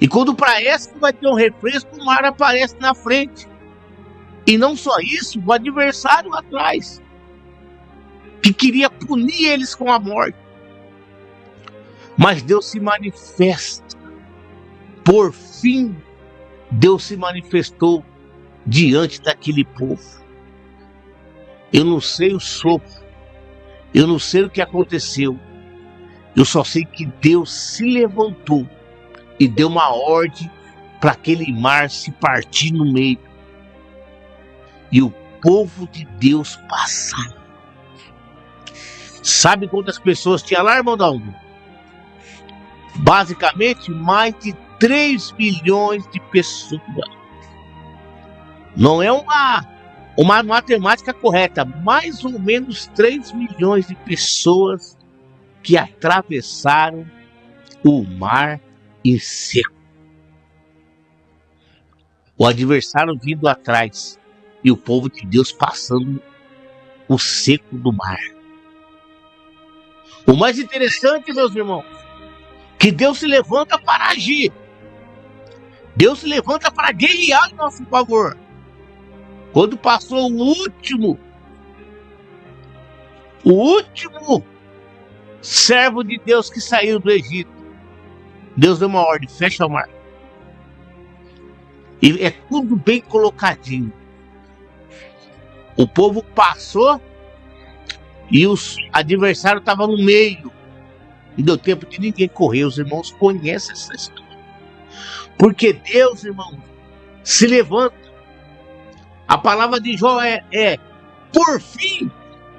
E quando parece que vai ter um refresco, o mar aparece na frente. E não só isso, o adversário atrás, que queria punir eles com a morte. Mas Deus se manifesta. Por fim, Deus se manifestou diante daquele povo. Eu não sei o sopro, eu não sei o que aconteceu. Eu só sei que Deus se levantou e deu uma ordem para aquele mar se partir no meio. E o povo de Deus passar. Sabe quantas pessoas tinha lá, irmão Dalmo? Basicamente, mais de 3 milhões de pessoas. Não é uma matemática correta. Mais ou menos 3 milhões de pessoas que atravessaram o mar em seco. O adversário vindo atrás e o povo de Deus passando o seco do mar. O mais interessante, meus irmãos, que Deus se levanta para agir. Deus se levanta para guerrear em nosso favor. Quando passou o último servo de Deus que saiu do Egito, Deus deu uma ordem: fecha o mar. E é tudo bem colocadinho. O povo passou e os adversários estavam no meio. E deu tempo de ninguém correr. Os irmãos conhecem essa história. Porque Deus, irmão, se levanta. A palavra de Jó é por fim,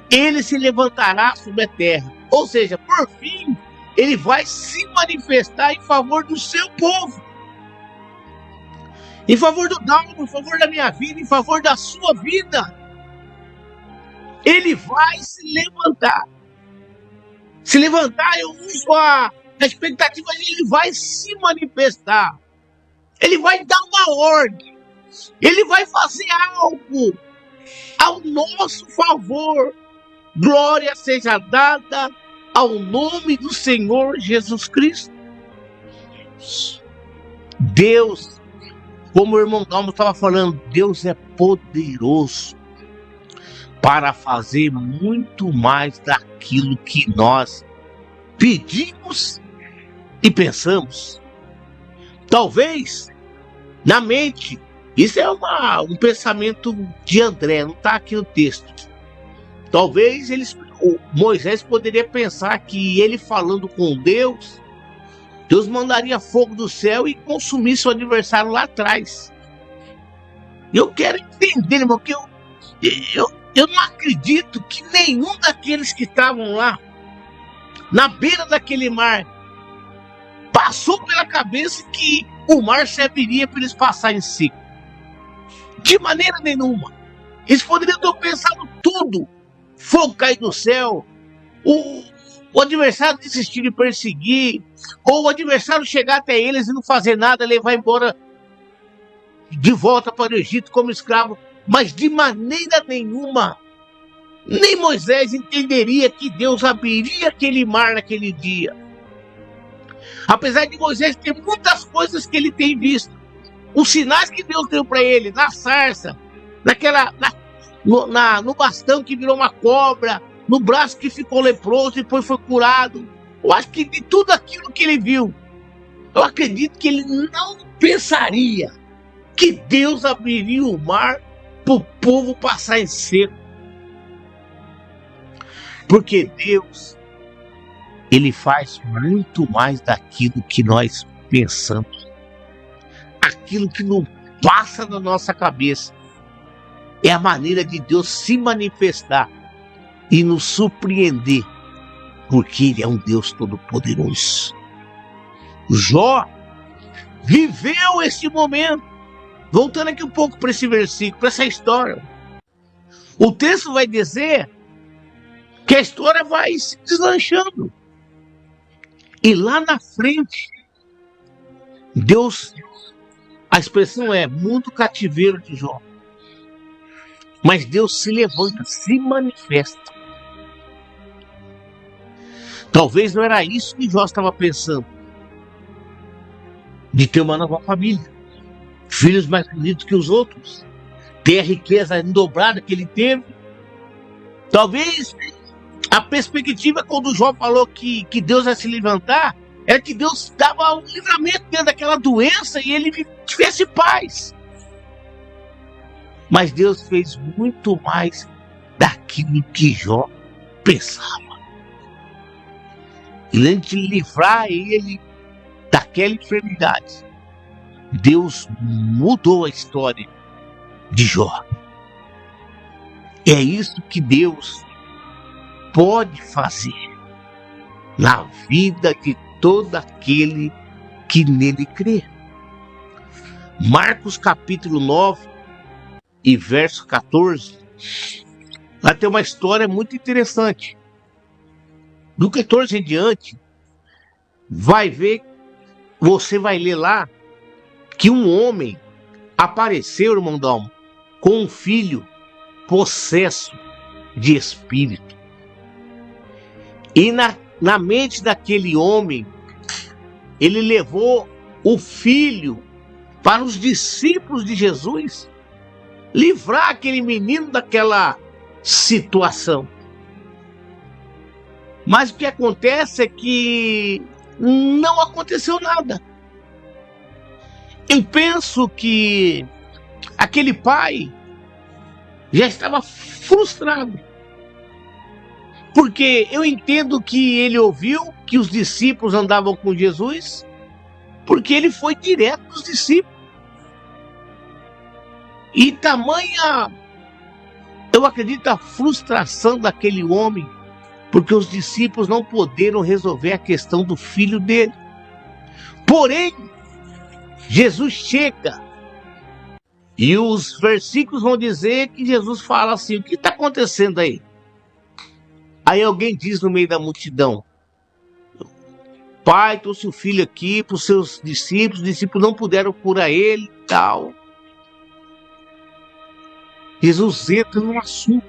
ele se levantará sobre a terra. Ou seja, por fim, ele vai se manifestar em favor do seu povo. Em favor do Dalmo, em favor da minha vida, em favor da sua vida. Ele vai se levantar. Se levantar, eu uso a expectativa de ele vai se manifestar. Ele vai dar uma ordem. Ele vai fazer algo ao nosso favor. Glória seja dada ao nome do Senhor Jesus Cristo. Deus, como o irmão Dalmo estava falando, Deus é poderoso para fazer muito mais daquilo que nós pedimos e pensamos. Talvez, na mente, isso é um pensamento de André, não está aqui no texto. Talvez Moisés poderia pensar que ele falando com Deus, Deus mandaria fogo do céu e consumisse o adversário lá atrás. Eu quero entender, irmão, que eu não acredito que nenhum daqueles que estavam lá, na beira daquele mar, passou pela cabeça que o mar serviria para eles passarem em si. De maneira nenhuma. Eles poderiam ter pensado tudo. Fogo cair do céu, o adversário desistir de perseguir, ou o adversário chegar até eles e não fazer nada, levar embora de volta para o Egito como escravo. Mas de maneira nenhuma, nem Moisés entenderia que Deus abriria aquele mar naquele dia. Apesar de Moisés ter muitas coisas que ele tem visto, os sinais que Deus deu para ele, na sarça, no bastão que virou uma cobra, no braço que ficou leproso e depois foi curado. Eu acho que de tudo aquilo que ele viu, eu acredito que ele não pensaria que Deus abriria o mar para o povo passar em seco. Porque Deus, Ele faz muito mais daquilo que nós pensamos. Aquilo que não passa na nossa cabeça. É a maneira de Deus se manifestar e nos surpreender. Porque Ele é um Deus todo-poderoso. Jó viveu esse momento. Voltando aqui um pouco para esse versículo, para essa história. O texto vai dizer que a história vai se deslanchando. E lá na frente, Deus, a expressão é mundo cativeiro de Jó. Mas Deus se levanta, se manifesta. Talvez não era isso que Jó estava pensando. De ter uma nova família. Filhos mais bonitos que os outros. Ter a riqueza dobrada que ele teve. Talvez a perspectiva quando Jó falou que Deus vai se levantar, era que Deus dava um livramento dentro daquela doença e ele tivesse paz. Mas Deus fez muito mais daquilo que Jó pensava. E além de livrar ele daquela enfermidade, Deus mudou a história de Jó. É isso que Deus pode fazer na vida de todo aquele que nele crê. Marcos capítulo 9 e verso 14, lá tem uma história muito interessante. Do 14 em diante, você vai ler lá que um homem apareceu, irmão Dalmo, com um filho possesso de espírito. E na mente daquele homem, ele levou o filho para os discípulos de Jesus, livrar aquele menino daquela situação. Mas o que acontece é que não aconteceu nada. Eu penso que aquele pai já estava frustrado. Porque eu entendo que ele ouviu que os discípulos andavam com Jesus, porque ele foi direto dos discípulos. E tamanha, eu acredito, a frustração daquele homem, porque os discípulos não puderam resolver a questão do filho dele. Porém, Jesus chega e os versículos vão dizer que Jesus fala assim: o que está acontecendo aí? Aí alguém diz no meio da multidão: Pai, trouxe o filho aqui para os seus discípulos, os discípulos não puderam curar ele e tal. Jesus entra no assunto,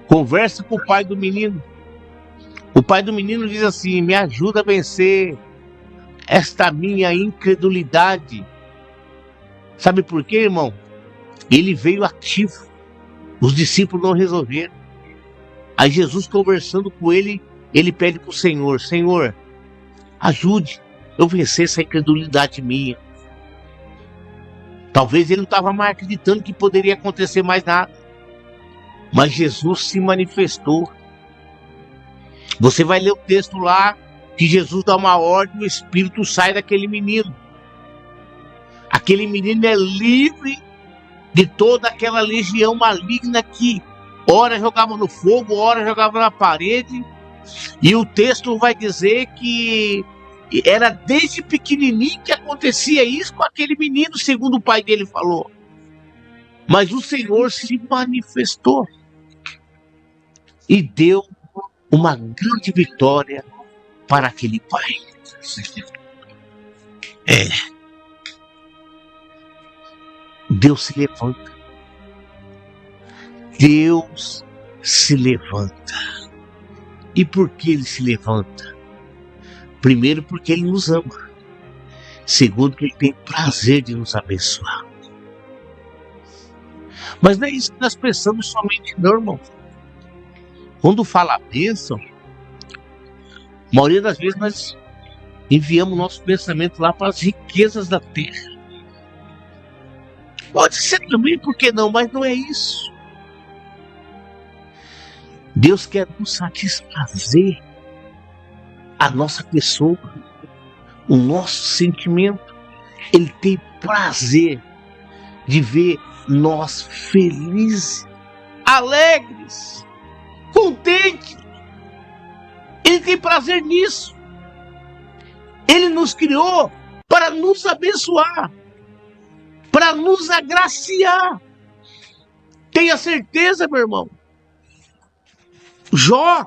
conversa com o pai do menino. O pai do menino diz assim: me ajuda a vencer esta minha incredulidade. Sabe por quê, irmão? Ele veio ativo. Os discípulos não resolveram. Aí Jesus, conversando com ele, ele pede para o Senhor: Senhor, ajude eu vencer essa incredulidade minha. Talvez ele não estava mais acreditando que poderia acontecer mais nada. Mas Jesus se manifestou. Você vai ler o texto lá, que Jesus dá uma ordem, o espírito sai daquele menino. Aquele menino é livre de toda aquela legião maligna que ora jogava no fogo, ora jogava na parede. E o texto vai dizer que era desde pequenininho que acontecia isso com aquele menino, segundo o pai dele falou. Mas o Senhor se manifestou e deu uma grande vitória para aquele pai. Deus se levanta. Deus se levanta. E por que ele se levanta? Primeiro, porque Ele nos ama. Segundo, que Ele tem prazer de nos abençoar. Mas não é isso que nós pensamos somente, não, irmão. Quando fala bênção, a maioria das vezes nós enviamos nosso pensamento lá para as riquezas da terra. Pode ser também, por que não? Mas não é isso. Deus quer nos satisfazer a nossa pessoa, o nosso sentimento. Ele tem prazer de ver nós felizes, alegres, contentes. Ele tem prazer nisso. Ele nos criou para nos abençoar, para nos agraciar. Tenha certeza, meu irmão. Jó,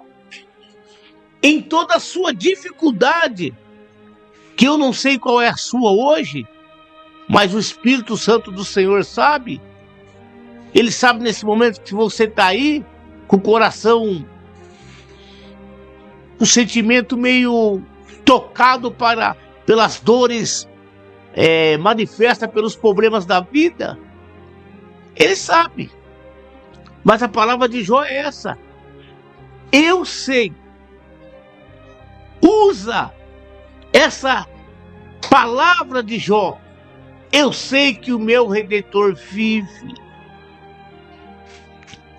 em toda a sua dificuldade, que eu não sei qual é a sua hoje, mas o Espírito Santo do Senhor sabe. Ele sabe nesse momento que você está aí, com o coração, um sentimento meio tocado pelas dores manifestas pelos problemas da vida. Ele sabe. Mas a palavra de Jó é essa. Eu sei. Usa essa palavra de Jó. Eu sei que o meu Redentor vive.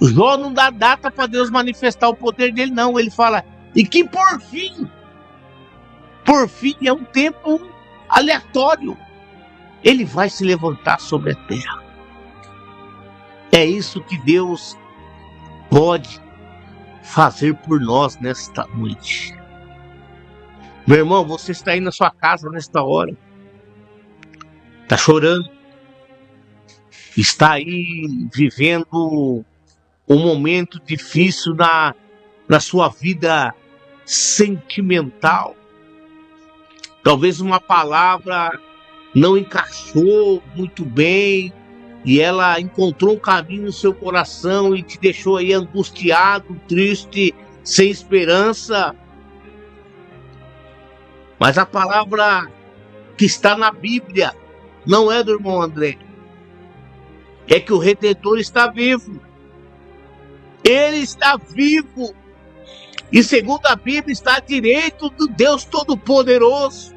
Jó não dá data para Deus manifestar o poder dele, não. Ele fala, e que por fim é um tempo aleatório, ele vai se levantar sobre a terra. É isso que Deus pode fazer por nós nesta noite. Meu irmão, você está aí na sua casa nesta hora, está chorando, está aí vivendo um momento difícil na sua vida sentimental. Talvez uma palavra não encaixou muito bem e ela encontrou um caminho no seu coração e te deixou aí angustiado, triste, sem esperança. Mas a palavra que está na Bíblia não é do irmão André. É que o Redentor está vivo. Ele está vivo. E segundo a Bíblia está à direita do Deus Todo-Poderoso.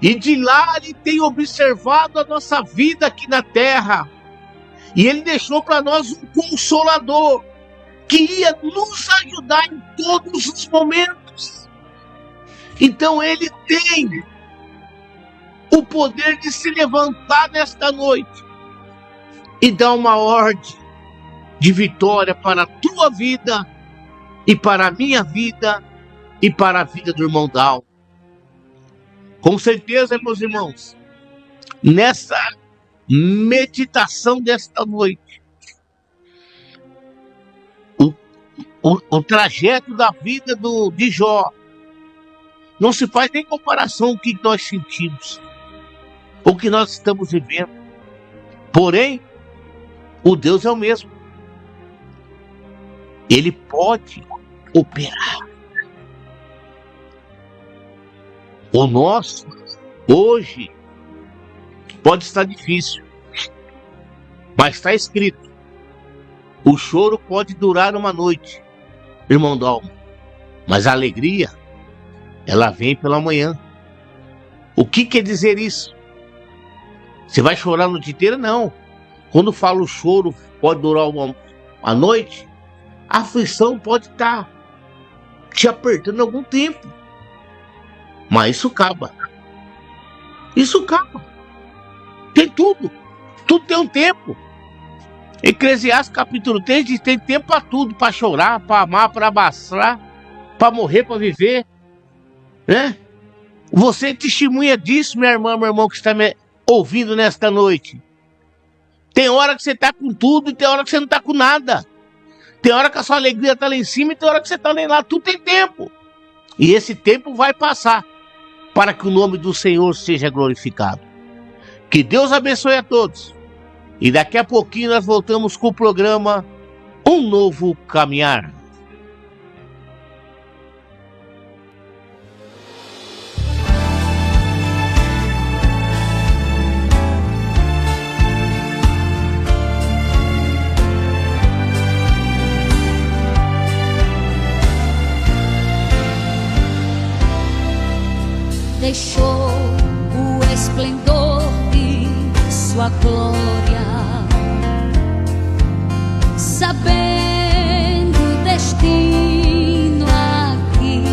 E de lá ele tem observado a nossa vida aqui na terra. E ele deixou para nós um Consolador que ia nos ajudar em todos os momentos. Então ele tem o poder de se levantar nesta noite e dar uma ordem de vitória para a tua vida e para a minha vida e para a vida do irmão Dal. Com certeza, meus irmãos, nessa meditação desta noite, o trajeto da vida de Jó não se faz nem comparação com o que nós sentimos, o que nós estamos vivendo. Porém, o Deus é o mesmo. Ele pode operar. O nosso, hoje, pode estar difícil, mas está escrito, o choro pode durar uma noite, irmão Dalmo, mas a alegria, ela vem pela manhã. O que quer dizer isso? Você vai chorar a noite inteira? Não. Quando fala o choro pode durar uma noite, a aflição pode estar te apertando algum tempo. Mas isso acaba. Isso acaba. Tem tudo. Tudo tem um tempo. Eclesiastes capítulo 3 diz que tem tempo para tudo. Para chorar, para amar, para abraçar, para morrer, para viver. Né? Você é testemunha disso, minha irmã, meu irmão, que está me ouvindo nesta noite. Tem hora que você está com tudo e tem hora que você não está com nada. Tem hora que a sua alegria está lá em cima e tem hora que você está lá. Tudo tem tempo. E esse tempo vai passar para que o nome do Senhor seja glorificado. Que Deus abençoe a todos. E daqui a pouquinho nós voltamos com o programa Um Novo Caminhar. sua glória, sabendo o destino aqui.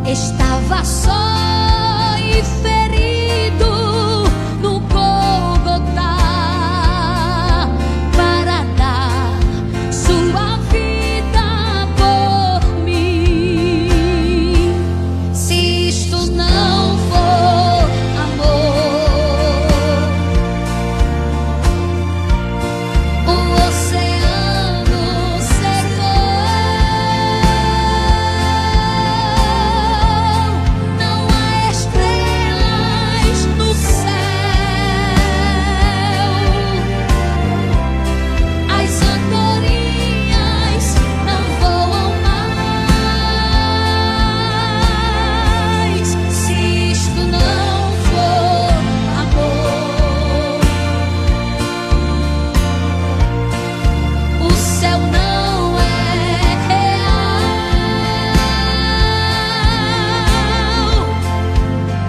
Estava só e ferido no Gólgota para dar sua vida por mim. Se isto não for amor, o oceano secou. Não há estrelas no céu, as andorinhas não voam mais. Se isto não for amor, o céu não é real.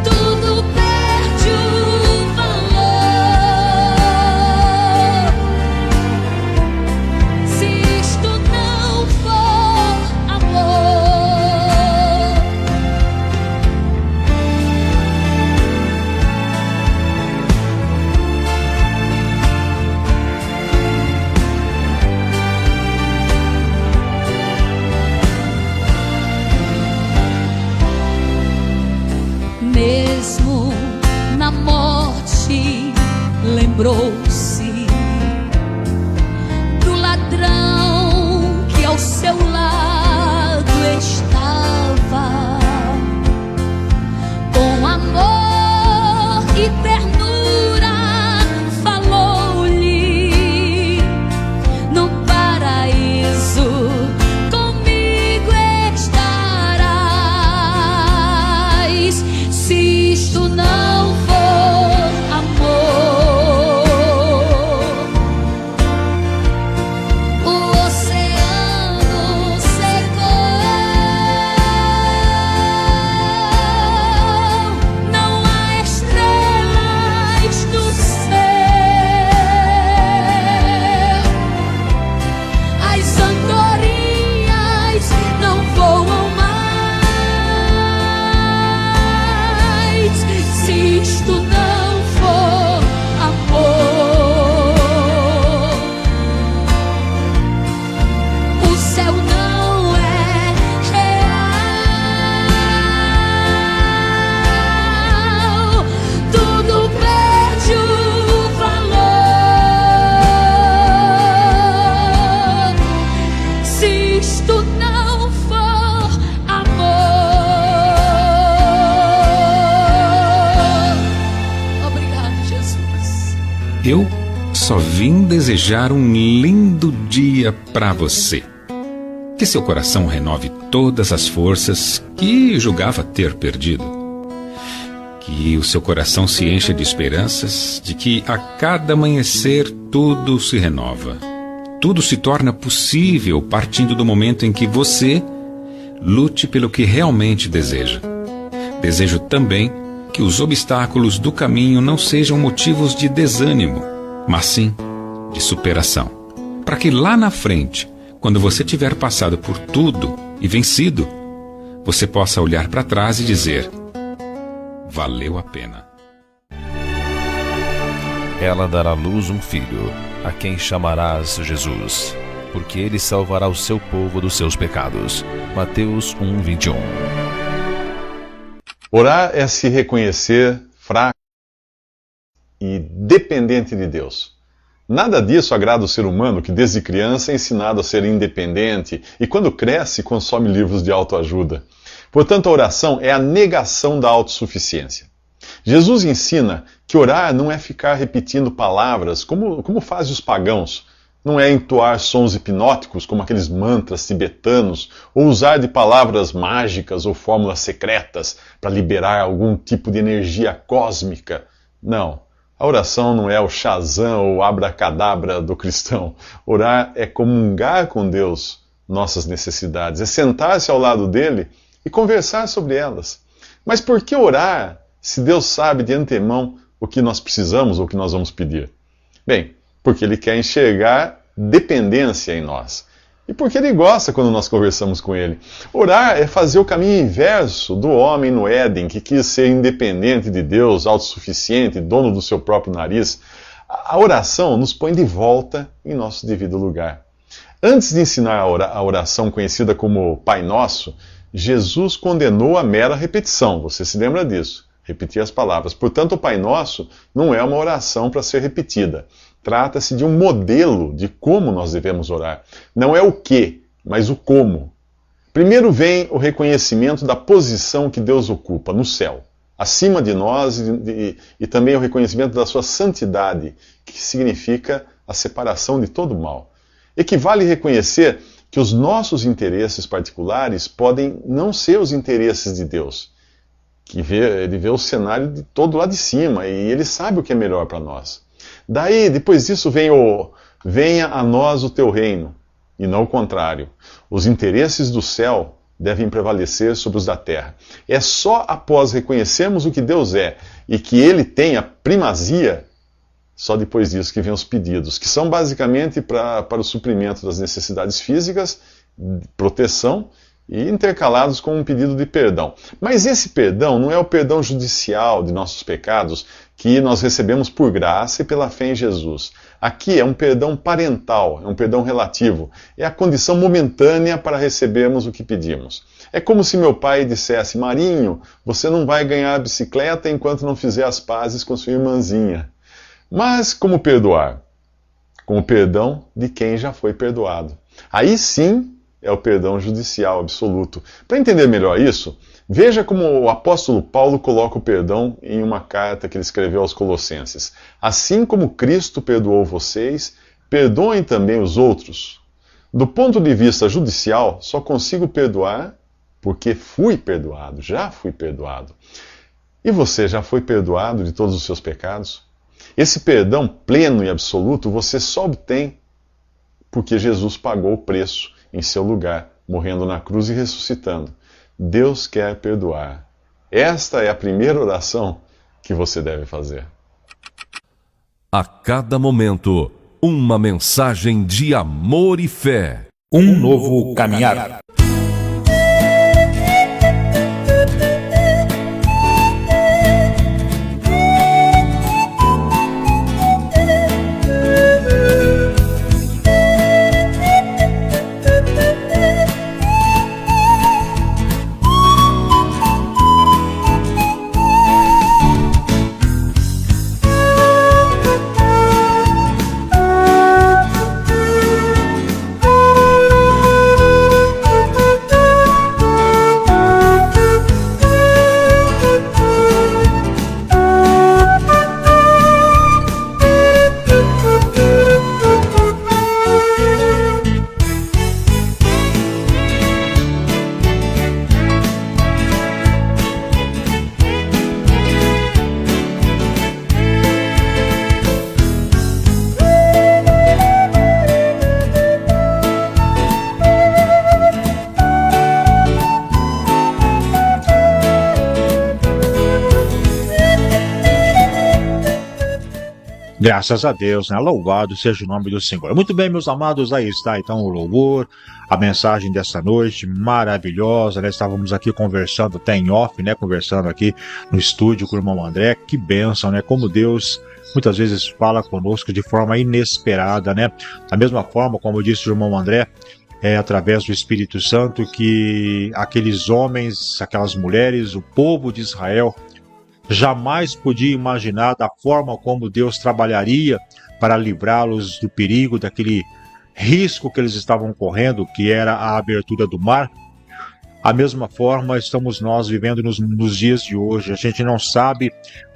Tudo perde o valor se isto não for amor. Mesmo na morte, lembrou-se do ladrão que ao seu lado estava. Com amor e ternura falou-lhe: no paraíso comigo estarás. Se isto não for amor, o oceano secou. Não há estrelas no céu, as andorinhas não voam mais. Se isto não for amor, o céu não é real. Tudo perde o valor se isto não for amor. Obrigado, Jesus. Eu só vim desejar um lindo dia para você. Que seu coração renove todas as forças que julgava ter perdido. Que o seu coração se encha de esperanças de que a cada amanhecer tudo se renova. Tudo se torna possível partindo do momento em que você lute pelo que realmente deseja. Desejo também que os obstáculos do caminho não sejam motivos de desânimo, mas sim de superação. Para que lá na frente, quando você tiver passado por tudo e vencido, você possa olhar para trás e dizer: valeu a pena. Ela dará à luz um filho, a quem chamarás Jesus, porque ele salvará o seu povo dos seus pecados. Mateus 1:21. Orar é se reconhecer fraco e dependente de Deus. Nada disso agrada o ser humano que desde criança é ensinado a ser independente e quando cresce consome livros de autoajuda. Portanto, a oração é a negação da autossuficiência. Jesus ensina que orar não é ficar repetindo palavras como fazem os pagãos. Não é entoar sons hipnóticos como aqueles mantras tibetanos ou usar de palavras mágicas ou fórmulas secretas para liberar algum tipo de energia cósmica. Não. A oração não é o Shazam ou abracadabra do cristão. Orar é comungar com Deus nossas necessidades, é sentar-se ao lado dele e conversar sobre elas. Mas por que orar se Deus sabe de antemão o que nós precisamos ou o que nós vamos pedir? Bem, porque Ele quer enxergar dependência em nós. E porque Ele gosta quando nós conversamos com Ele. Orar é fazer o caminho inverso do homem no Éden, que quis ser independente de Deus, autossuficiente, dono do seu próprio nariz. A oração nos põe de volta em nosso devido lugar. Antes de ensinar a oração conhecida como Pai Nosso, Jesus condenou a mera repetição. Você se lembra disso? Repetir as palavras. Portanto, o Pai Nosso não é uma oração para ser repetida. Trata-se de um modelo de como nós devemos orar. Não é o que, mas o como. Primeiro vem o reconhecimento da posição que Deus ocupa no céu, acima de nós, e também o reconhecimento da sua santidade, que significa a separação de todo o mal. Equivale reconhecer que os nossos interesses particulares podem não ser os interesses de Deus, que ele vê o cenário de todo lá de cima e ele sabe o que é melhor para nós. Daí, depois disso, venha a nós o teu reino, e não o contrário. Os interesses do céu devem prevalecer sobre os da terra. É só após reconhecermos o que Deus é e que Ele tem a primazia, só depois disso que vem os pedidos, que são basicamente para o suprimento das necessidades físicas, proteção, e intercalados com um pedido de perdão. Mas esse perdão não é o perdão judicial de nossos pecados que nós recebemos por graça e pela fé em Jesus. Aqui é um perdão parental, é um perdão relativo. É a condição momentânea para recebermos o que pedimos. É como se meu pai dissesse: Marinho, você não vai ganhar a bicicleta enquanto não fizer as pazes com sua irmãzinha. Mas como perdoar? Com o perdão de quem já foi perdoado. Aí sim é o perdão judicial absoluto. Para entender melhor isso, veja como o apóstolo Paulo coloca o perdão em uma carta que ele escreveu aos Colossenses. Assim como Cristo perdoou vocês, perdoem também os outros. Do ponto de vista judicial, só consigo perdoar porque fui perdoado, já fui perdoado. E você já foi perdoado de todos os seus pecados? Esse perdão pleno e absoluto você só obtém porque Jesus pagou o preço em seu lugar, morrendo na cruz e ressuscitando. Deus quer perdoar. Esta é a primeira oração que você deve fazer. A cada momento, uma mensagem de amor e fé. Um novo caminhar. Graças a Deus, né? Louvado seja o nome do Senhor. Muito bem, meus amados, aí está então o louvor, a mensagem dessa noite maravilhosa, né? Estávamos aqui conversando, até em off, né? Conversando aqui no estúdio com o irmão André. Que bênção, né? Como Deus muitas vezes fala conosco de forma inesperada, né? Da mesma forma, como disse o irmão André, é através do Espírito Santo que aqueles homens, aquelas mulheres, o povo de Israel jamais podia imaginar da forma como Deus trabalharia para livrá-los do perigo, daquele risco que eles estavam correndo, que era a abertura do mar. A mesma forma estamos nós vivendo nos dias de hoje. A gente não sabe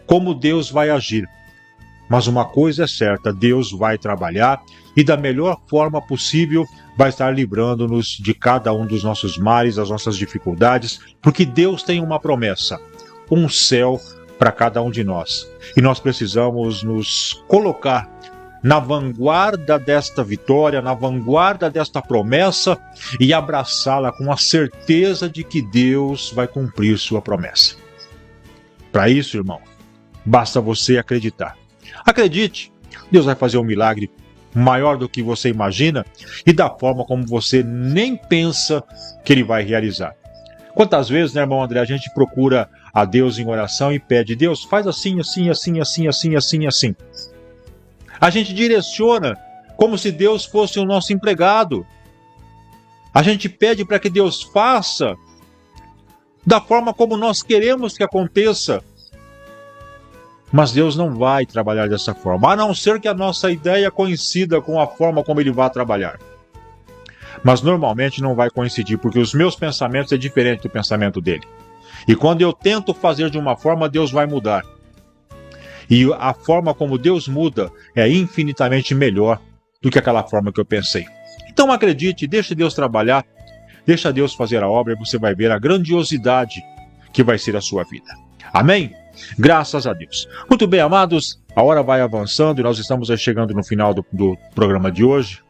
como Deus vai agir, mas uma coisa é certa: Deus vai trabalhar e da melhor forma possível vai estar livrando-nos de cada um dos nossos males, das nossas dificuldades, porque Deus tem uma promessa, um céu para cada um de nós. E nós precisamos nos colocar na vanguarda desta vitória, na vanguarda desta promessa e abraçá-la com a certeza de que Deus vai cumprir sua promessa. Para isso, irmão, Basta você acreditar. Acredite, Deus vai fazer um milagre maior do que você imagina e da forma como você nem pensa que Ele vai realizar. Quantas vezes, né, irmão André, a gente procura a Deus em oração e pede: Deus, faz assim, assim, assim, assim, assim, assim, assim. A gente direciona como se Deus fosse o nosso empregado. A gente pede para que Deus faça da forma como nós queremos que aconteça. Mas Deus não vai trabalhar dessa forma, a não ser que a nossa ideia coincida com a forma como Ele vai trabalhar. Mas normalmente não vai coincidir, porque os meus pensamentos é diferente do pensamento dele. E quando eu tento fazer de uma forma, Deus vai mudar. E a forma como Deus muda é infinitamente melhor do que aquela forma que eu pensei. Então acredite, deixe Deus trabalhar, deixa Deus fazer a obra e você vai ver a grandiosidade que vai ser a sua vida. Amém? Graças a Deus. Muito bem, amados, a hora vai avançando e nós estamos chegando no final do programa de hoje.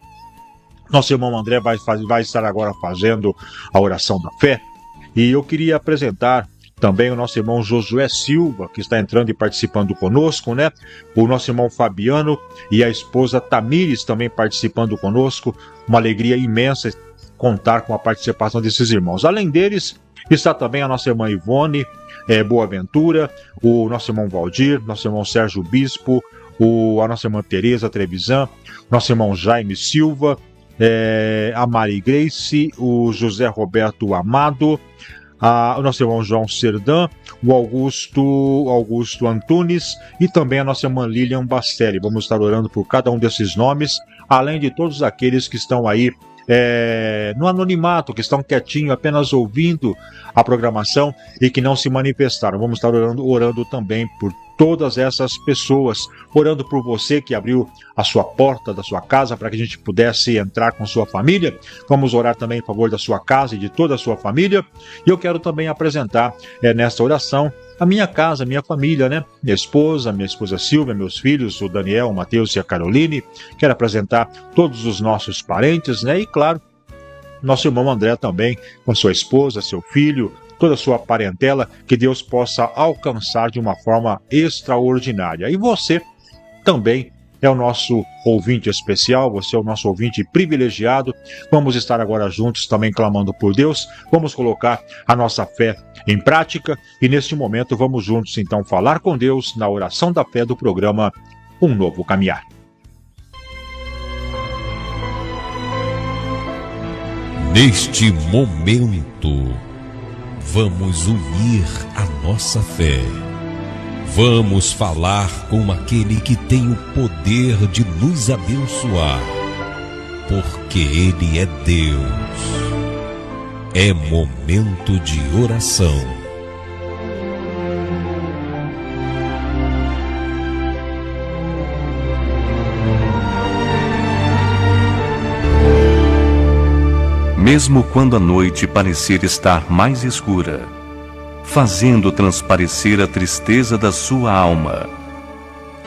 Nosso irmão André vai estar agora fazendo a oração da fé. E eu queria apresentar também o nosso irmão Josué Silva, que está entrando e participando conosco, né? O nosso irmão Fabiano e a esposa Tamires também participando conosco. Uma alegria imensa contar com a participação desses irmãos. Além deles, está também a nossa irmã Ivone Boaventura, o nosso irmão Valdir, nosso irmão Sérgio Bispo, a nossa irmã Tereza Trevisan, nosso irmão Jaime Silva, a Mari Grace, o José Roberto Amado, o nosso irmão João Serdã, o Augusto Antunes e também a nossa irmã Lilian Bastelli. Vamos estar orando por cada um desses nomes, além de todos aqueles que estão aí no anonimato, que estão quietinhos, apenas ouvindo a programação e que não se manifestaram. Vamos estar orando também por todas essas pessoas, orando por você que abriu a sua porta da sua casa para que a gente pudesse entrar com sua família. Vamos orar também em favor da sua casa e de toda a sua família. E eu quero também apresentar nesta oração a minha casa, a minha família, né? Minha esposa Silvia, meus filhos, o Daniel, o Mateus e a Caroline. Quero apresentar todos os nossos parentes, né? E claro, nosso irmão André também, com sua esposa, seu filho, toda a sua parentela, que Deus possa alcançar de uma forma extraordinária. E você também é o nosso ouvinte especial, você é o nosso ouvinte privilegiado. Vamos estar agora juntos também clamando por Deus, vamos colocar a nossa fé em prática e neste momento vamos juntos então falar com Deus na oração da fé do programa Um Novo Caminhar. Neste momento, vamos unir a nossa fé. Vamos falar com aquele que tem o poder de nos abençoar, porque Ele é Deus. É momento de oração. Mesmo quando a noite parecer estar mais escura, fazendo transparecer a tristeza da sua alma,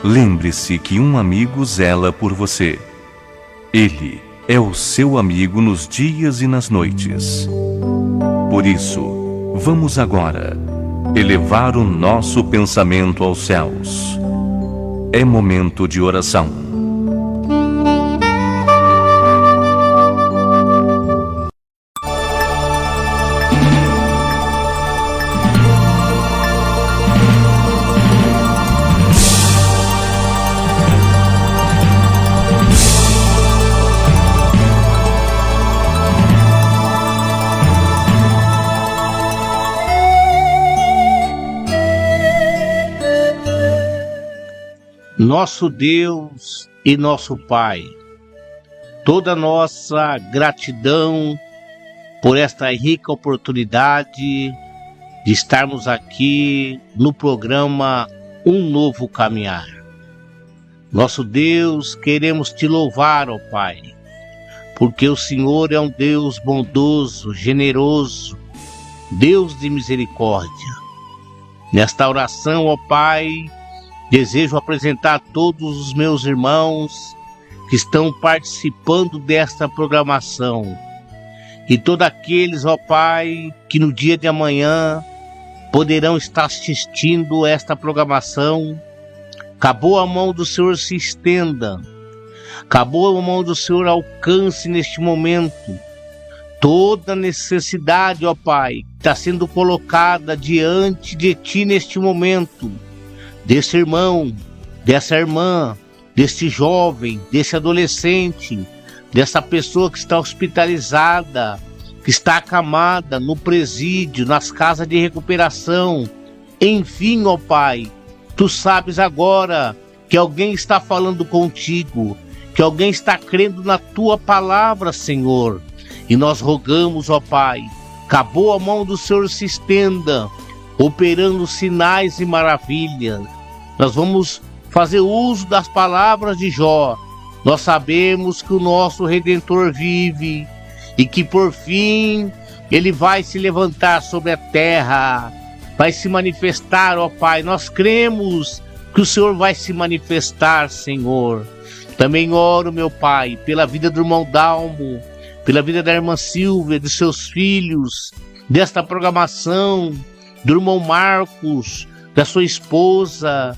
lembre-se que um amigo zela por você. Ele é o seu amigo nos dias e nas noites. Por isso, vamos agora elevar o nosso pensamento aos céus. É momento de oração. Nosso Deus e nosso Pai, toda nossa gratidão por esta rica oportunidade de estarmos aqui no programa Um Novo Caminhar. Nosso Deus, queremos te louvar, ó Pai, porque o Senhor é um Deus bondoso, generoso, Deus de misericórdia. Nesta oração, ó Pai, desejo apresentar todos os meus irmãos que estão participando desta programação e todos aqueles, ó Pai, que no dia de amanhã poderão estar assistindo esta programação. Acabou a mão do Senhor se estenda. Acabou a mão do Senhor alcance neste momento. Toda necessidade, ó Pai, está sendo colocada diante de Ti neste momento. Desse irmão, dessa irmã, desse jovem, desse adolescente, dessa pessoa que está hospitalizada, que está acamada no presídio, nas casas de recuperação. Enfim, ó Pai, Tu sabes agora que alguém está falando contigo, que alguém está crendo na Tua palavra, Senhor. E nós rogamos, ó Pai, acabou a mão do Senhor se estenda, operando sinais e maravilhas. Nós vamos fazer uso das palavras de Jó. Nós sabemos que o nosso Redentor vive e que por fim Ele vai se levantar sobre a terra, vai se manifestar, ó Pai. Nós cremos que o Senhor vai se manifestar, Senhor. Também oro, meu Pai, pela vida do irmão Dalmo, pela vida da irmã Silvia, de seus filhos, desta programação, do irmão Marcos, da sua esposa.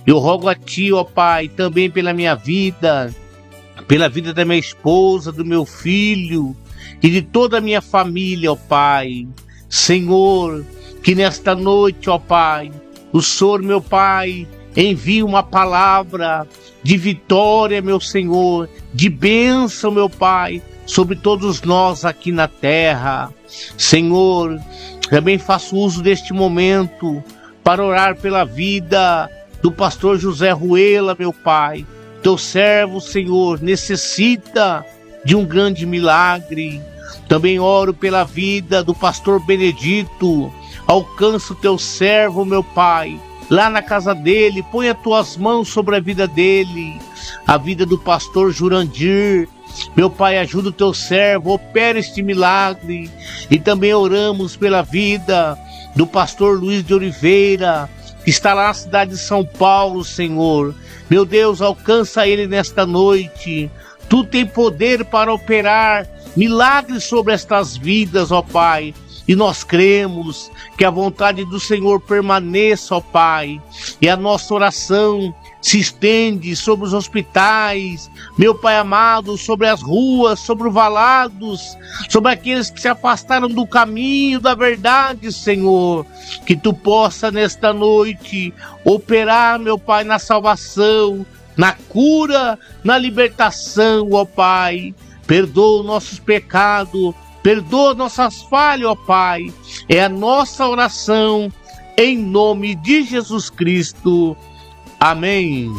Eu rogo a Ti, ó Pai, também pela minha vida, pela vida da minha esposa, do meu filho e de toda a minha família, ó Pai. Senhor, que nesta noite, ó Pai, o Senhor, meu Pai, envie uma palavra de vitória, meu Senhor, de bênção, meu Pai, sobre todos nós aqui na terra. Senhor, também faço uso deste momento para orar pela vida do pastor José Ruela, meu Pai. Teu servo, Senhor, necessita de um grande milagre. Também oro pela vida do pastor Benedito. Alcança o teu servo, meu Pai, lá na casa dele. Põe as tuas mãos sobre a vida dele, a vida do pastor Jurandir. Meu Pai, ajuda o teu servo, opera este milagre. E também oramos pela vida do pastor Luiz de Oliveira, que está lá na cidade de São Paulo, Senhor. Meu Deus, alcança ele nesta noite. Tu tem poder para operar milagres sobre estas vidas, ó Pai. E nós cremos que a vontade do Senhor permaneça, ó Pai. E a nossa oração se estende sobre os hospitais, meu Pai amado, sobre as ruas, sobre os valados, sobre aqueles que se afastaram do caminho da verdade, Senhor. Que Tu possa nesta noite operar, meu Pai, na salvação, na cura, na libertação, ó Pai. Perdoa os nossos pecados, perdoa nossas falhas, ó Pai. É a nossa oração, em nome de Jesus Cristo. Amém.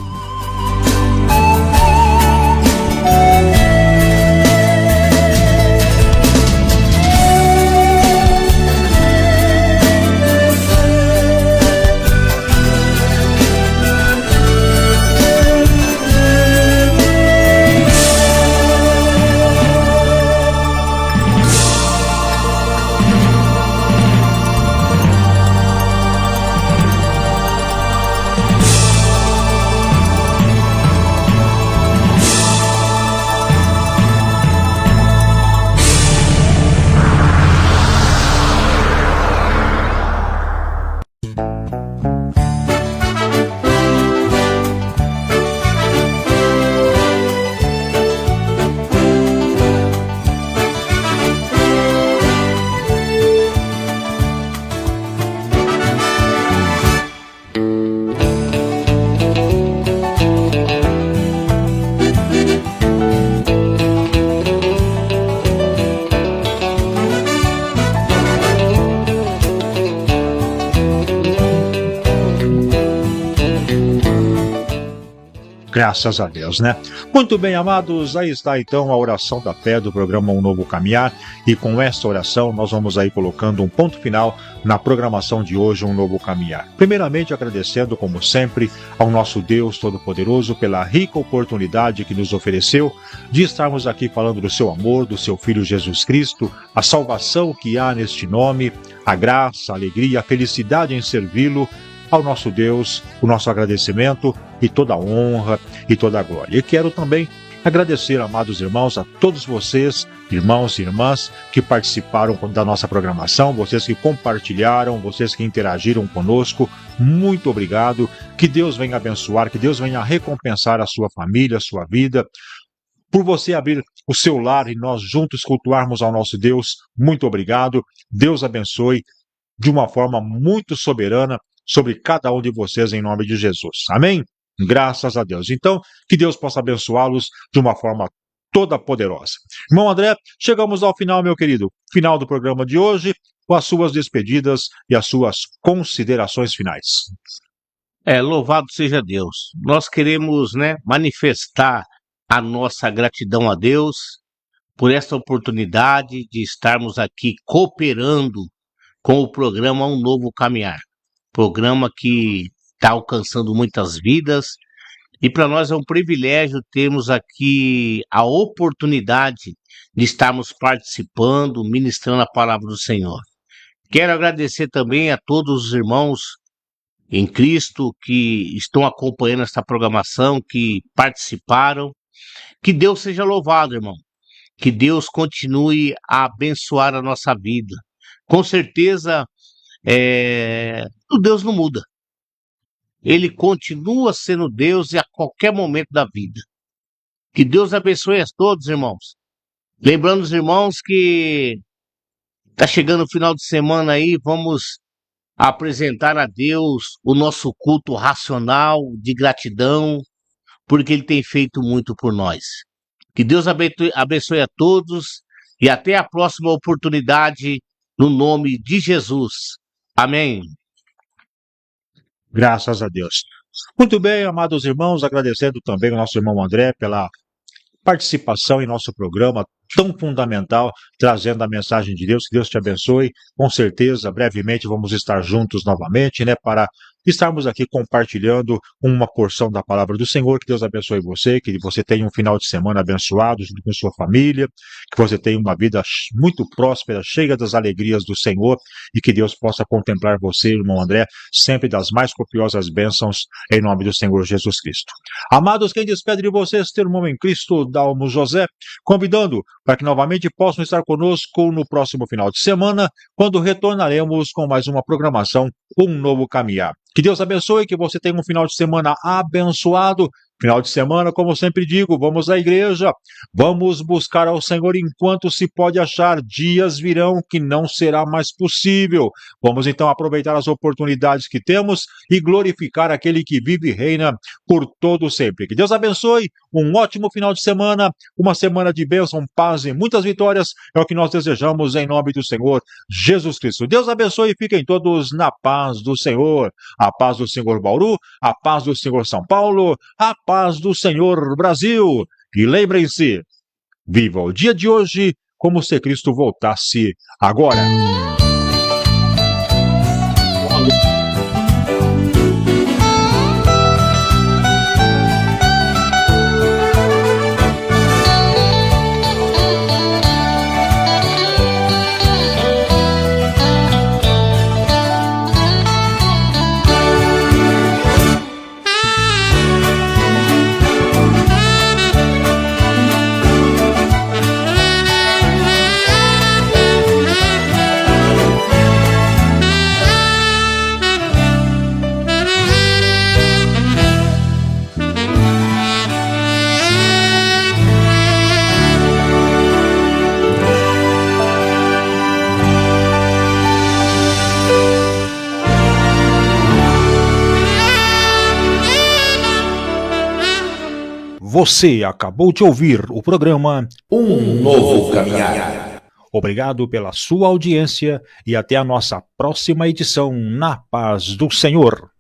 Graças a Deus, né? Muito bem, amados, aí está então a oração da fé do programa Um Novo Caminhar, e com esta oração nós vamos aí colocando um ponto final na programação de hoje, Um Novo Caminhar. Primeiramente agradecendo, como sempre, ao nosso Deus Todo-Poderoso pela rica oportunidade que nos ofereceu de estarmos aqui falando do seu amor, do seu Filho Jesus Cristo, a salvação que há neste nome, a graça, a alegria, a felicidade em servi-lo. Ao nosso Deus, o nosso agradecimento e toda a honra e toda a glória. E quero também agradecer, amados irmãos, a todos vocês, irmãos e irmãs, que participaram da nossa programação, vocês que compartilharam, vocês que interagiram conosco. Muito obrigado. Que Deus venha abençoar, que Deus venha recompensar a sua família, a sua vida, por você abrir o seu lar e nós juntos cultuarmos ao nosso Deus. Muito obrigado. Deus abençoe de uma forma muito soberana sobre cada um de vocês, em nome de Jesus. Amém? Graças a Deus. Então, que Deus possa abençoá-los de uma forma toda poderosa. Irmão André, chegamos ao final, meu querido. Final do programa de hoje, com as suas despedidas e as suas considerações finais. Louvado seja Deus. Nós queremos, manifestar a nossa gratidão a Deus por esta oportunidade de estarmos aqui cooperando com o programa Um Novo Caminhar. Programa que está alcançando muitas vidas, e para nós é um privilégio termos aqui a oportunidade de estarmos participando, ministrando a palavra do Senhor. Quero agradecer também a todos os irmãos em Cristo que estão acompanhando esta programação, que participaram. Que Deus seja louvado, irmão. Que Deus continue a abençoar a nossa vida. Com certeza, o Deus não muda. Ele continua sendo Deus e a qualquer momento da vida. Que Deus abençoe a todos, irmãos. Lembrando os irmãos que está chegando o final de semana aí, vamos apresentar a Deus o nosso culto racional de gratidão, porque Ele tem feito muito por nós. Que Deus abençoe a todos e até a próxima oportunidade, no nome de Jesus. Amém. Graças a Deus. Muito bem, amados irmãos, agradecendo também ao nosso irmão André pela participação em nosso programa tão fundamental, trazendo a mensagem de Deus. Que Deus te abençoe. Com certeza, brevemente vamos estar juntos novamente, para estarmos aqui compartilhando uma porção da palavra do Senhor. Que Deus abençoe você, que você tenha um final de semana abençoado junto com sua família, que você tenha uma vida muito próspera, cheia das alegrias do Senhor, e que Deus possa contemplar você, irmão André, sempre das mais copiosas bênçãos, em nome do Senhor Jesus Cristo. Amados, quem despede de vocês, teu irmão em Cristo, Dalmo José, convidando para que novamente possam estar conosco no próximo final de semana, quando retornaremos com mais uma programação, Um Novo Caminhar. Que Deus abençoe, que você tenha um final de semana abençoado. Final de semana, como eu sempre digo, vamos à igreja, vamos buscar ao Senhor enquanto se pode achar. Dias virão que não será mais possível. Vamos então aproveitar as oportunidades que temos e glorificar aquele que vive e reina por todo sempre. Que Deus abençoe, um ótimo final de semana, uma semana de bênção, paz e muitas vitórias, é o que nós desejamos em nome do Senhor Jesus Cristo. Deus abençoe e fiquem todos na paz do Senhor. A paz do Senhor Bauru, a paz do Senhor São Paulo, a paz do Senhor Brasil. E lembrem-se, viva o dia de hoje como se Cristo voltasse agora. Você acabou de ouvir o programa Um Novo Caminhar. Obrigado pela sua audiência e até a nossa próxima edição, na paz do Senhor.